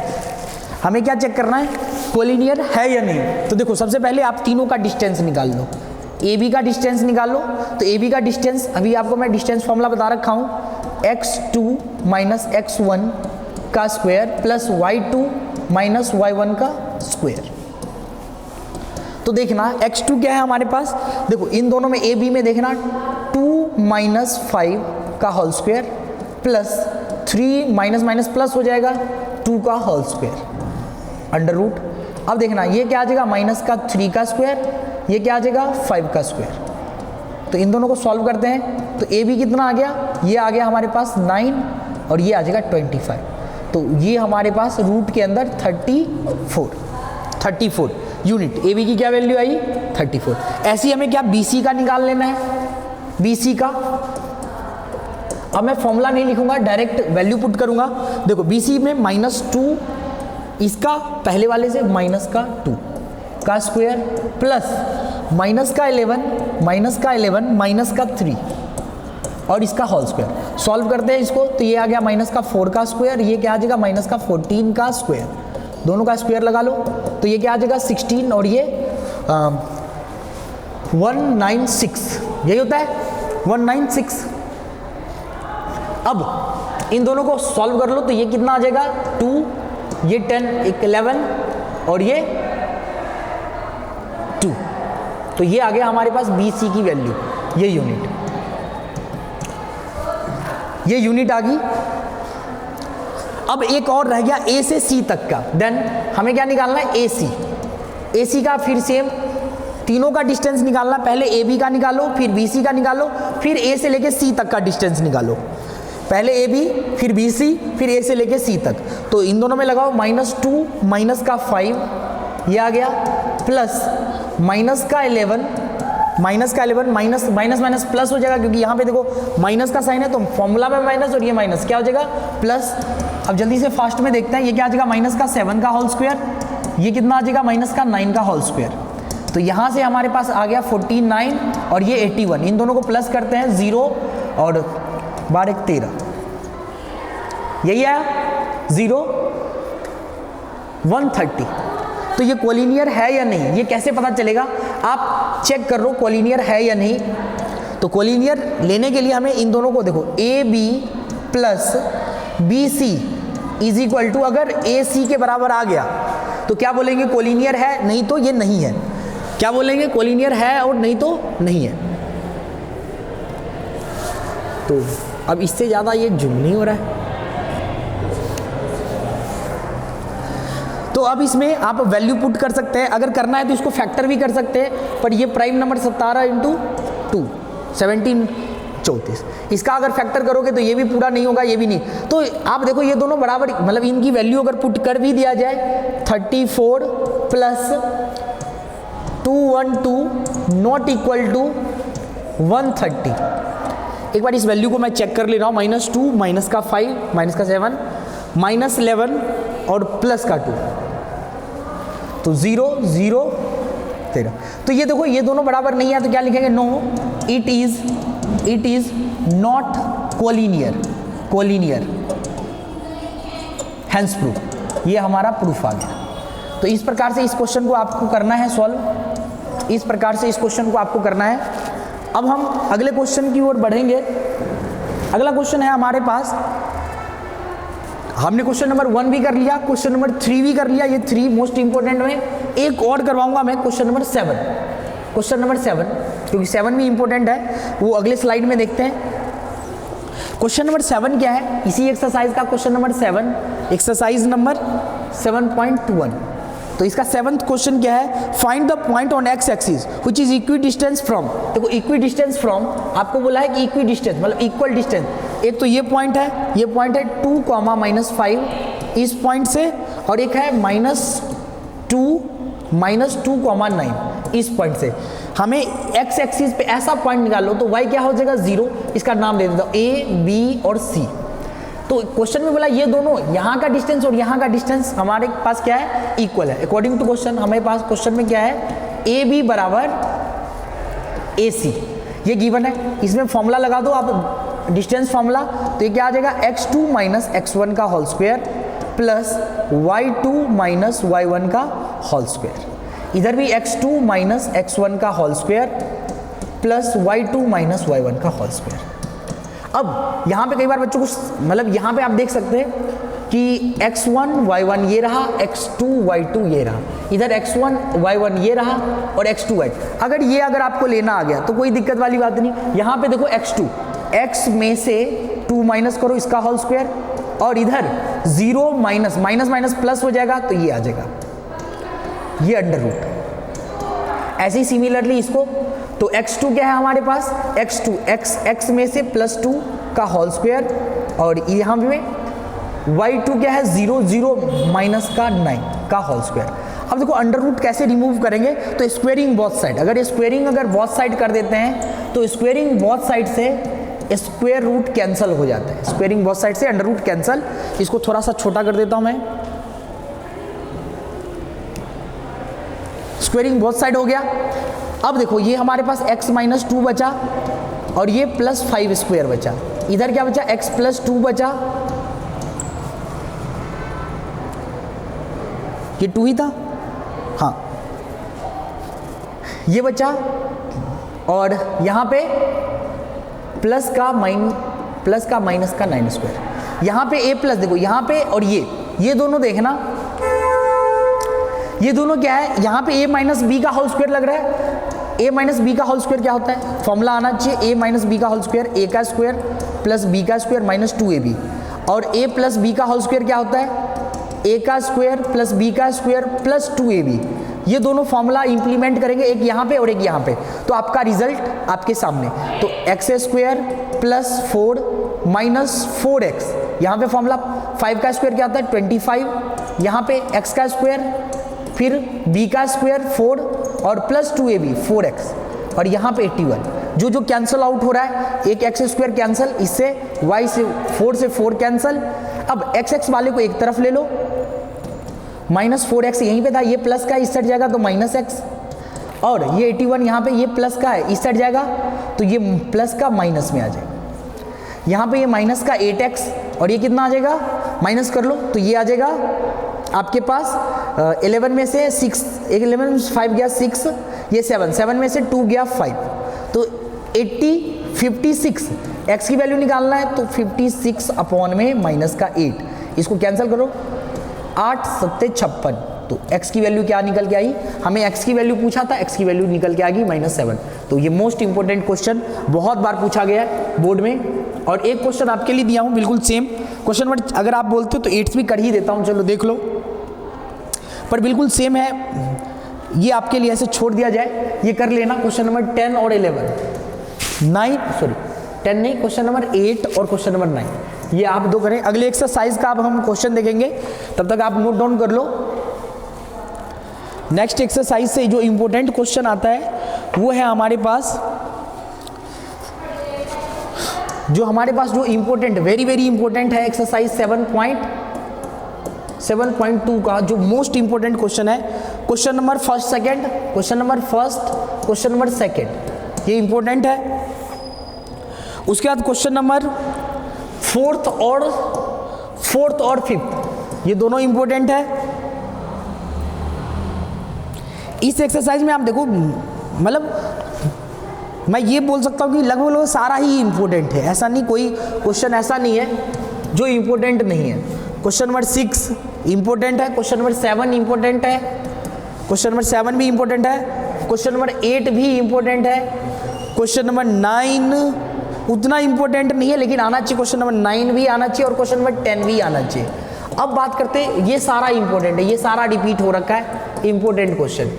हमें क्या चेक करना है कोलिनियर है या नहीं। तो देखो सबसे पहले आप तीनों का डिस्टेंस निकाल लो, ए बी का डिस्टेंस निकाल लो। तो ए बी का डिस्टेंस अभी आपको मैं डिस्टेंस फॉर्मूला बता रखा हूँ, x2 माइनस x1 का square plus y2 minus y1 का स्क्वायर। तो देखना x2 क्या है हमारे पास, देखो इन दोनों में ए बी में देखना 2 माइनस 5 का whole square plus 3 minus minus plus हो जाएगा 2 का होल स्क्वायर अंडर रूट। अब देखना ये क्या आ जाएगा माइनस का 3 का स्क्वायर, ये क्या आ जाएगा 5 का स्क्वायर। तो इन दोनों को सॉल्व करते हैं तो ए बी कितना आ गया, ये आ गया हमारे पास 9 और ये आ जाएगा 25। तो ये हमारे पास रूट के अंदर 34 यूनिट। ए बी की क्या वैल्यू आई 34। ऐसे ही हमें क्या बी सी का निकाल लेना है, बी सी का। अब मैं फॉर्मूला नहीं लिखूंगा, डायरेक्ट वैल्यू पुट करूंगा। देखो बी सी में -2 इसका पहले वाले से माइनस का 2 का स्क्वायर प्लस माइनस का 11 माइनस का 3 और इसका होल स्क्वायर। सॉल्व करते हैं इसको तो ये आ गया माइनस का 4 का स्क्वायर, ये क्या आ जाएगा माइनस का 14 का स्क्वायर दोनों का स्क्वायर लगा लो, तो ये क्या आ जाएगा 16 और ये 196, यही होता है 196। अब इन दोनों को सॉल्व कर लो तो ये कितना आ जाएगा 2, ये 10, 11 और ये 2, तो ये आ गया हमारे पास BC की वैल्यू, ये यूनिट आ गई। अब एक और रह गया A से C तक का, देन हमें क्या निकालना है AC का फिर सेम तीनों का डिस्टेंस निकालना, पहले AB का निकालो, फिर BC का निकालो, फिर A से लेके C तक का डिस्टेंस निकालो, पहले AB फिर BC फिर A से लेके C तक, तो इन दोनों में लगाओ -2 माइनस का 5 ये आ गया, प्लस माइनस का 11 माइनस माइनस प्लस हो जाएगा, क्योंकि यहाँ पे देखो माइनस का साइन है तो फॉर्मूला में माइनस और ये माइनस क्या हो जाएगा प्लस। अब जल्दी से फास्ट में देखते हैं, ये क्या आ जाएगा माइनस का 7 का होल स्क्वायर, ये कितना आ जाएगा माइनस का 9 का होल स्क्वायर, तो यहाँ से हमारे पास आ गया 49 और ये 81, इन दोनों को प्लस करते हैं 0 और 12 13, यही है 0 130। तो ये कोलिनियर है या नहीं, ये कैसे पता चलेगा, आप चेक कर लो कोलिनियर है या नहीं। तो कोलिनियर लेने के लिए हमें इन दोनों को देखो AB plus BC is equal to, अगर AC के बराबर आ गया तो क्या बोलेंगे कोलिनियर है, नहीं तो ये नहीं है, क्या बोलेंगे कोलिनियर है और नहीं तो नहीं है। तो अब इससे ज़्यादा ये जुम नहीं हो रहा है, तो अब इसमें आप वैल्यू पुट कर सकते हैं, अगर करना है तो इसको फैक्टर भी कर सकते हैं, पर ये प्राइम नंबर 17 इंटू 2 17 34, इसका अगर फैक्टर करोगे तो ये भी पूरा नहीं होगा, ये भी नहीं। तो आप देखो ये दोनों बराबर, मतलब इनकी वैल्यू अगर पुट कर भी दिया जाए 34 प्लस 212 नॉट इक्वल टू 130। एक बार इस वैल्यू को मैं चेक कर ले रहा हूँ, -2 माइनस का 5 माइनस का 7 -11 और प्लस का 2, तो 0 0 13। तो ये देखो ये दोनों बराबर नहीं है, तो क्या लिखेंगे no it is not collinear hence proof, ये हमारा प्रूफ आ गया। तो इस प्रकार से इस क्वेश्चन को आपको करना है सॉल्व, इस प्रकार से इस क्वेश्चन को आपको करना है। अब हम अगले क्वेश्चन की ओर बढ़ेंगे। अगला क्वेश्चन है हमारे पास, हमने क्वेश्चन नंबर 1 भी कर लिया, क्वेश्चन नंबर 3 भी कर लिया, ये 3 मोस्ट इंपोर्टेंट में, एक और करवाऊंगा मैं क्वेश्चन नंबर 7, क्योंकि 7 भी इंपॉर्टेंट है, वो अगले स्लाइड में देखते हैं। क्वेश्चन नंबर 7 क्या है, इसी एक्सरसाइज का क्वेश्चन नंबर 7, एक्सरसाइज नंबर 7.1। तो इसका 7th क्वेश्चन क्या है, find the point on x axis which is equi distance from. देखो इक्वी डिस्टेंस फ्रॉम आपको बोला है कि इक्वी डिस्टेंस मतलब इक्वल डिस्टेंस, एक तो ये पॉइंट है 2, -5 इस पॉइंट से, और एक है -2 -2, 9 इस पॉइंट से। हमें एक्स एक्सिस पे ऐसा पॉइंट निकालो तो y क्या हो जाएगा 0, इसका नाम दे देता हूँ A, B और C। तो क्वेश्चन में बोला ये दोनों यहाँ का डिस्टेंस और यहाँ का डिस्टेंस हमारे पास क्या है इक्वल है। अकॉर्डिंग टू क्वेश्चन हमारे पास क्वेश्चन में क्या है AB बराबर AC, ये गिवन है। इसमें फॉर्मूला लगा दो आप, डिस्टेंस फॉर्मूला, तो ये क्या आ जाएगा x2 माइनस x1 का whole square plus y2 minus y1 का होल स्क्वायर। इधर भी x2 माइनस x1 का whole square plus y2 minus y1 का होल स्क्वायर। अब यहाँ पे कई बार बच्चों को मतलब यहाँ पे आप देख सकते हैं कि x1 y1 ये रहा, x2 y2 ये रहा, इधर x1 y1 ये रहा और x2 y2। अगर आपको लेना आ गया तो कोई दिक्कत वाली बात नहीं। यहाँ पे देखो x2, x में से 2 माइनस करो इसका होल स्क्वायर, और इधर 0 माइनस माइनस प्लस हो जाएगा तो ये आ जाएगा, ये अंडर रूट। ऐसे ही सिमिलरली इसको, तो x2 क्या है हमारे पास, x2 x में से +2 का होल स्क्वायर, और यहाँ पे y2 क्या है 0 माइनस का 9 का होल स्क्वायर। अब देखो अंडर रूट कैसे रिमूव करेंगे, तो स्क्वेयरिंग बोथ साइड, अगर बोथ साइड कर देते हैं तो स्क्वेयरिंग बोथ साइड से स्क्वायर रूट कैंसिल हो जाता है, स्क्वेयरिंग बोथ साइड से अंडर रूट कैंसिल। इसको थोड़ा सा छोटा कर देता हूं मैं, स्क्वेयरिंग बोथ साइड हो गया। अब देखो ये हमारे पास x माइनस 2 बचा और ये +5 स्क्वायर बचा, इधर क्या बचा x +2 बचा ये 2 ही था, हाँ ये बचा, और यहाँ पे प्लस का माइनस का 9 स्क्वायर, यहाँ पे a प्लस देखो यहाँ पे, और ये दोनों देखना, ये दोनों क्या है, यहाँ पे a माइनस बी का होल स्क्वायर लग रहा है। a माइनस बी का होल स्क्वायर क्या होता है, फॉर्मूला आना चाहिए a माइनस बी का होल स्क्वायर, a का स्क्वायर प्लस b का स्क्वायर माइनस 2ab, और a प्लस b का होल स्क्वायर क्या होता है, a का स्क्वायर प्लस b का स्क्वायर प्लस 2ab। ये दोनों फॉर्मूला इंप्लीमेंट करेंगे, एक यहाँ पे और एक यहाँ पे, तो आपका रिजल्ट आपके सामने, तो x square plus 4 minus 4x, यहाँ पे फॉर्मूला 5 का स्क्वायर क्या होता है 25, यहाँ पे x का स्क्वायर फिर b का स्क्वायर 4 और प्लस 2ab 4x, और यहाँ पे 81। जो कैंसिल आउट हो रहा है, एक एक्स स्क्वायर कैंसिल, इससे y से 4 से 4 कैंसिल। अब x वाले को एक तरफ ले लो, माइनस 4x यहीं पे था, ये प्लस का इस साइड जाएगा तो माइनस x, और ये 81 यहाँ पे ये प्लस का है इस साइड जाएगा तो ये प्लस का माइनस में आ जाएगा। यहाँ पे ये माइनस का 8x और ये कितना आ जाएगा, माइनस कर लो तो ये आ जाएगा आपके पास 11 में से 6, 11 में 5 गया 6, ये 7 में से 2 गया 5, तो 56 x की वैल्यू निकालना है, तो 56 अपॉन में माइनस का 8, इसको कैंसिल करो, 8 7 56, तो x की वैल्यू क्या निकल के आई, हमें x की वैल्यू पूछा था, x की वैल्यू निकल के आ गई -7। तो ये मोस्ट इंपॉर्टेंट क्वेश्चन बहुत बार पूछा गया है बोर्ड में, और एक क्वेश्चन आपके लिए दिया हूँ बिल्कुल सेम क्वेश्चन, बट अगर आप बोलते हो तो 8th भी कर ही देता हूँ, चलो देख लो, पर बिल्कुल सेम है, ये आपके लिए ऐसे छोड़ दिया जाए, ये कर लेना। क्वेश्चन नंबर 10 और 10 नहीं, क्वेश्चन नंबर 8 और क्वेश्चन नंबर 9, ये आप दो करें। अगले एक्सरसाइज का अब हम क्वेश्चन देखेंगे, तब तक आप नोट डाउन कर लो। नेक्स्ट एक्सरसाइज से जो इंपॉर्टेंट क्वेश्चन आता है वो है हमारे पास, जो इंपॉर्टेंट वेरी वेरी इंपॉर्टेंट है, एक्सरसाइज 7.2 का जो मोस्ट इंपॉर्टेंट क्वेश्चन है, question number first, question number second, ये इंपॉर्टेंट है। उसके बाद क्वेश्चन नंबर फोर्थ और फिफ्थ, ये दोनों इंपॉर्टेंट है। इस एक्सरसाइज में आप देखो, मतलब मैं ये बोल सकता हूँ कि लगभग सारा ही इंपॉर्टेंट है, ऐसा नहीं, कोई क्वेश्चन ऐसा नहीं है जो इंपॉर्टेंट नहीं है। क्वेश्चन नंबर 6 इंपॉर्टेंट है, क्वेश्चन नंबर 7 इंपॉर्टेंट है, क्वेश्चन नंबर 7 भी इंपॉर्टेंट है, क्वेश्चन नंबर 8 भी इंपॉर्टेंट है, क्वेश्चन नंबर 9 उतना इंपॉर्टेंट नहीं है लेकिन आना चाहिए, क्वेश्चन नंबर 9 भी आना चाहिए और क्वेश्चन नंबर 10 भी आना चाहिए। अब बात करते हैं, ये सारा इंपॉर्टेंट है, ये सारा रिपीट हो रखा है, important question,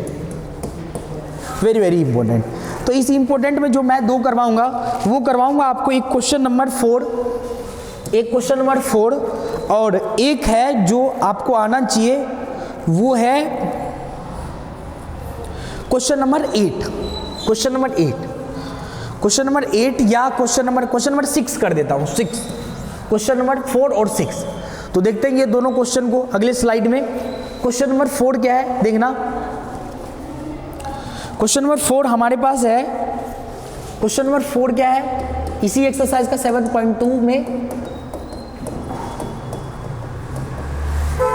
very very important. तो इस इंपॉर्टेंट में जो मैं दो करवाऊंगा वो करवाऊंगा आपको, एक क्वेश्चन नंबर 4 और एक है जो आपको आना चाहिए वो है क्वेश्चन नंबर 8 या क्वेश्चन नंबर 6 कर देता हूं, 6, क्वेश्चन नंबर 4 और 6। तो देखते हैं ये दोनों क्वेश्चन को अगले स्लाइड में। क्वेश्चन नंबर 4 क्या है देखना, क्वेश्चन नंबर 4 हमारे पास है, क्वेश्चन नंबर 4 क्या है, इसी एक्सरसाइज का 7.2 में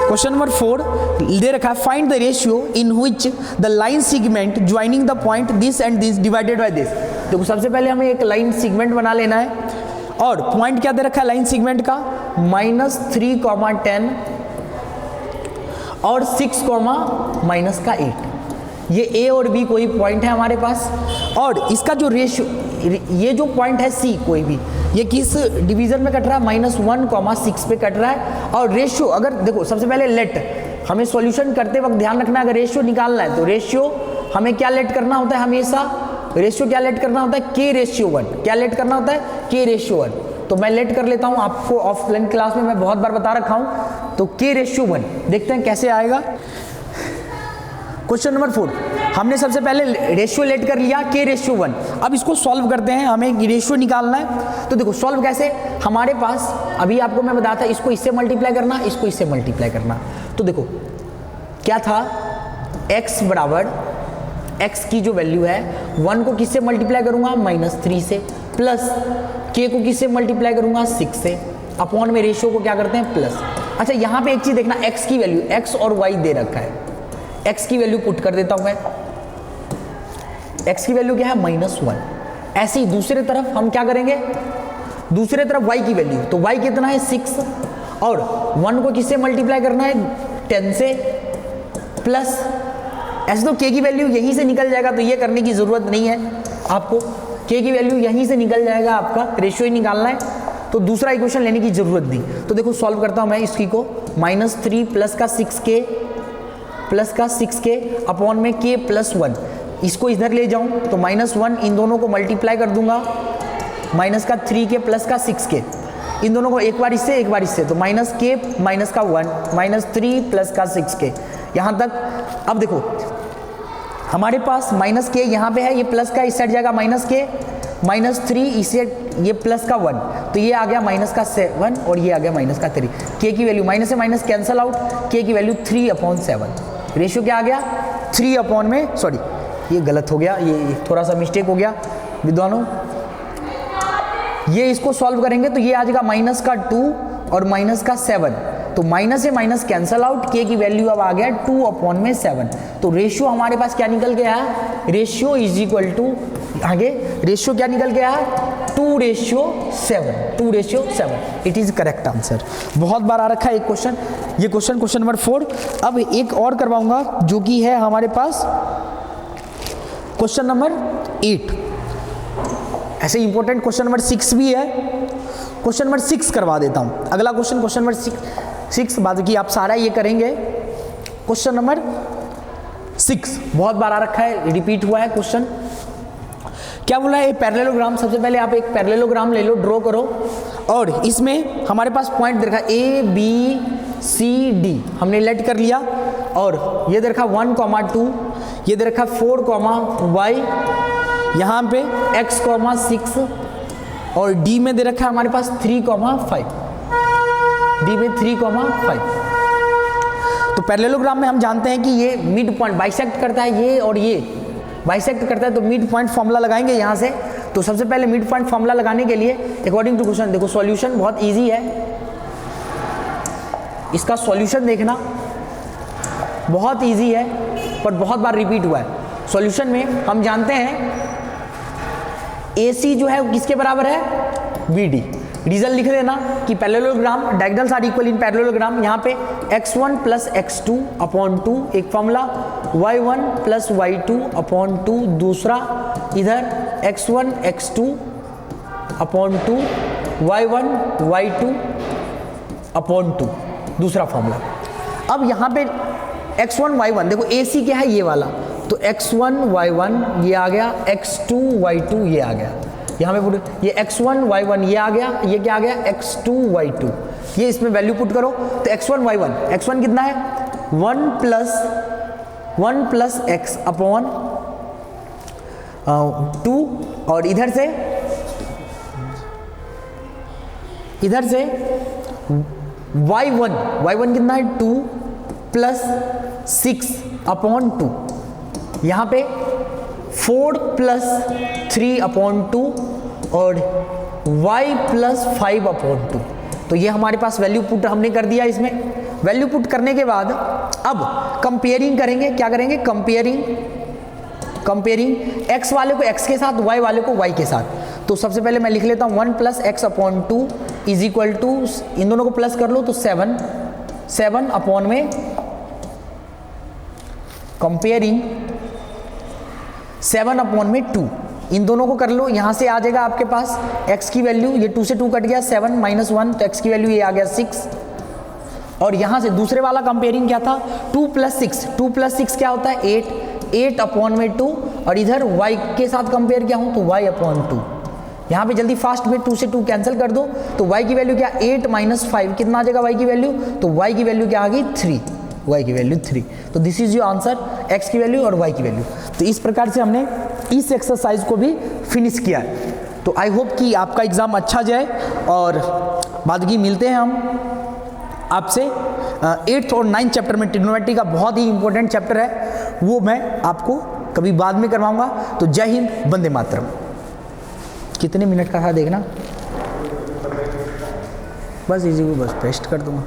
क्वेश्चन नंबर 4 दे रखा है, find the ratio in which the line segment joining the point this and this divided by this. देखो सबसे पहले हमें एक लाइन सेगमेंट बना लेना है, और पॉइंट क्या दे रखा है लाइन सेगमेंट का, -3, 10 और 6, -8। ये ए और बी कोई पॉइंट है हमारे पास, और इसका जो रेशियो, ये जो पॉइंट है सी कोई भी, ये किस डिवीजन में कट रहा है, -1, 6 पे कट रहा है। और रेशियो अगर देखो सबसे पहले लेट, हमें सॉल्यूशन करते वक्त ध्यान रखना है, अगर रेशियो निकालना है तो रेशियो हमें क्या लेट करना होता है, हमेशा रेशियो क्या लेट करना होता है, K/1, क्या लेट करना होता है, K/1। तो मैं लेट कर लेता हूँ, आपको ऑफलाइन क्लास में मैं बहुत बार बता रखा हूँ, तो K/1 देखते हैं कैसे आएगा। क्वेश्चन नंबर 4 हमने सबसे पहले रेशियो लेट कर लिया K/1, अब इसको सॉल्व करते हैं, हमें रेशियो निकालना है। तो देखो सॉल्व कैसे, हमारे पास अभी आपको मैं बताया था, इसको इससे मल्टीप्लाई करना, इसको इससे मल्टीप्लाई करना। तो देखो क्या था, x बराबर, x की जो वैल्यू है 1 को किससे मल्टीप्लाई करूंगा, -3 से, प्लस k को किससे मल्टीप्लाई करूंगा, 6 से, अपॉन में रेशियो को क्या करते हैं प्लस। अच्छा यहाँ पे एक चीज देखना, x की वैल्यू, x और y दे रखा है, x की वैल्यू पुट कर देता हूं मैं, x की वैल्यू क्या है -1। ऐसे ही दूसरे तरफ हम क्या करेंगे, दूसरे तरफ y की वैल्यू, तो y कितना है 6 और 1 को किससे मल्टीप्लाई करना है 10 से प्लस, ऐसे तो k की वैल्यू यहीं से निकल जाएगा, तो ये करने की जरूरत नहीं है आपको, k की वैल्यू यहीं से निकल जाएगा, आपका रेशियो ही निकालना है, तो दूसरा इक्वेशन लेने की जरूरत नहीं। तो देखो सॉल्व करता हूं मैं इसकी को, -3 प्लस का 6k अपॉन में k प्लस 1, इसको इधर ले जाऊं तो -1, इन दोनों को मल्टीप्लाई कर दूंगा, माइनस का 3k प्लस का 6k, इन दोनों को एक बार इससे एक बार इससे, तो -k माइनस का 1 -3 प्लस का 6k यहाँ तक। अब देखो हमारे पास -k यहाँ पे है, ये प्लस का इस साइड जाएगा -k, -3 इसे ये प्लस का 1, तो ये आ गया -7 और ये आ गया -3, k की वैल्यू माइनस से माइनस कैंसल आउट, k की वैल्यू 3/7, रेशियो क्या आ गया 3 अपॉन में, सॉरी ये गलत हो गया, ये थोड़ा सा मिस्टेक हो गया विद्वानों, ये इसको सॉल्व करेंगे तो ये आ जाएगा -2 और -7, तो माइनस से माइनस कैंसल आउट, k की वैल्यू अब आ गया 2/7, तो रेशियो हमारे पास क्या निकल गया है, रेशियो इज इक्वल टू, आगे रेशियो क्या निकल गया है 2:7, इट इज करेक्ट आंसर। बहुत बार आ रखा है एक क्वेश्चन, ये क्वेश्चन नंबर 4। अब एक और करवाऊंगा जो कि है हमारे पास क्वेश्चन नंबर 8, ऐसे इंपॉर्टेंट क्वेश्चन नंबर 6 भी है, क्वेश्चन नंबर 6 करवा देता हूं, अगला क्वेश्चन नंबर 6 बाद की आप सारा ये करेंगे। क्वेश्चन नंबर 6 बहुत बार आ रखा है, रिपीट हुआ है क्वेश्चन, क्या बोला है पैरेललोग्राम। सबसे पहले आप एक पैरेललोग्राम ले लो, ड्रॉ करो, और इसमें हमारे पास पॉइंट दे रखा ABCD हमने लेट कर लिया, और ये दे रखा 1,2, ये दे रखा 4,y, यहाँ पे x, 6 और D में दे रखा है हमारे पास 3,5, D में 3,5। तो पैरेललोग्राम में हम जानते हैं कि ये मिड पॉइंट बाइसेक्ट करता है, ये और ये बाइसेक्ट करता है, तो मिड पॉइंट फॉर्मूला लगाएंगे यहाँ से। तो सबसे पहले मिड पॉइंट फॉर्मूला लगाने के लिए अकॉर्डिंग टू क्वेश्चन, देखो सॉल्यूशन बहुत इजी है, इसका सॉल्यूशन देखना बहुत इजी है पर बहुत बार रिपीट हुआ है। सॉल्यूशन में हम जानते हैं AC जो है किसके बराबर है BD, रीजन लिख देना कि parallelogram diagonals are equal in parallelogram, यहाँ पे x1 प्लस x2 अपॉन 2 एक formula, y1 plus y2 upon 2 दूसरा, इधर x1 x2 upon 2 y1 y2 upon 2 दूसरा फॉर्मूला। अब यहाँ पे x1 y1 देखो AC क्या है ये वाला, तो x1 y1 ये आ गया, x2 y2 ये आ गया, यहाँ पे पुट, ये x1 y1 ये आ गया, ये क्या आ गया x2 y2, ये इसमें वैल्यू पुट करो तो x1 y1, x1 कितना है 1 प्लस x अपॉन 2, और इधर से y1 कितना है 2 प्लस 6 अपॉन 2, यहाँ पे 4 प्लस 3 अपॉन 2 और y प्लस 5 अपॉन 2, तो ये हमारे पास वैल्यू पुट हमने कर दिया। इसमें वैल्यू पुट करने के बाद अब कंपेयरिंग करेंगे, क्या करेंगे कंपेयरिंग x वाले को x के साथ, y वाले को y के साथ। तो सबसे पहले मैं लिख लेता हूँ 1 plus x upon 2 is equal to, इन दोनों को प्लस कर लो तो 7 अपॉन में कंपेयरिंग 7 अपॉन में 2, इन दोनों को कर लो, यहाँ से आ जाएगा आपके पास x की वैल्यू, ये 2 से 2 कट गया, 7 माइनस 1, तो x की वैल्यू ये आ गया 6, और यहाँ से दूसरे वाला कंपेयरिंग क्या था 2 प्लस 6 क्या होता है 8 अपॉन में 2, और इधर y के साथ कंपेयर किया हूँ तो y अपॉन 2, यहाँ पे जल्दी फास्ट में 2 से 2 कैंसिल कर दो, तो y की वैल्यू क्या 8 माइनस 5 कितना आ जाएगा y की वैल्यू, तो y की वैल्यू क्या आ गई 3, y की वैल्यू 3। तो this is your answer, x की वैल्यू और y की वैल्यू। तो इस प्रकार से हमने इस एक्सरसाइज को भी फिनिश किया है। तो आई होप कि आपका एग्जाम अच्छा जाए, और बादगी मिलते हैं हम आपसे 8th और 9th चैप्टर में। ट्रिग्नोमेट्री का बहुत ही इंपॉर्टेंट चैप्टर है, वो मैं आपको कभी बाद में करवाऊंगा। तो जय हिंद, वंदे मातरम। कितने मिनट का था देखना, बस इसी को बस पेस्ट कर दूंगा।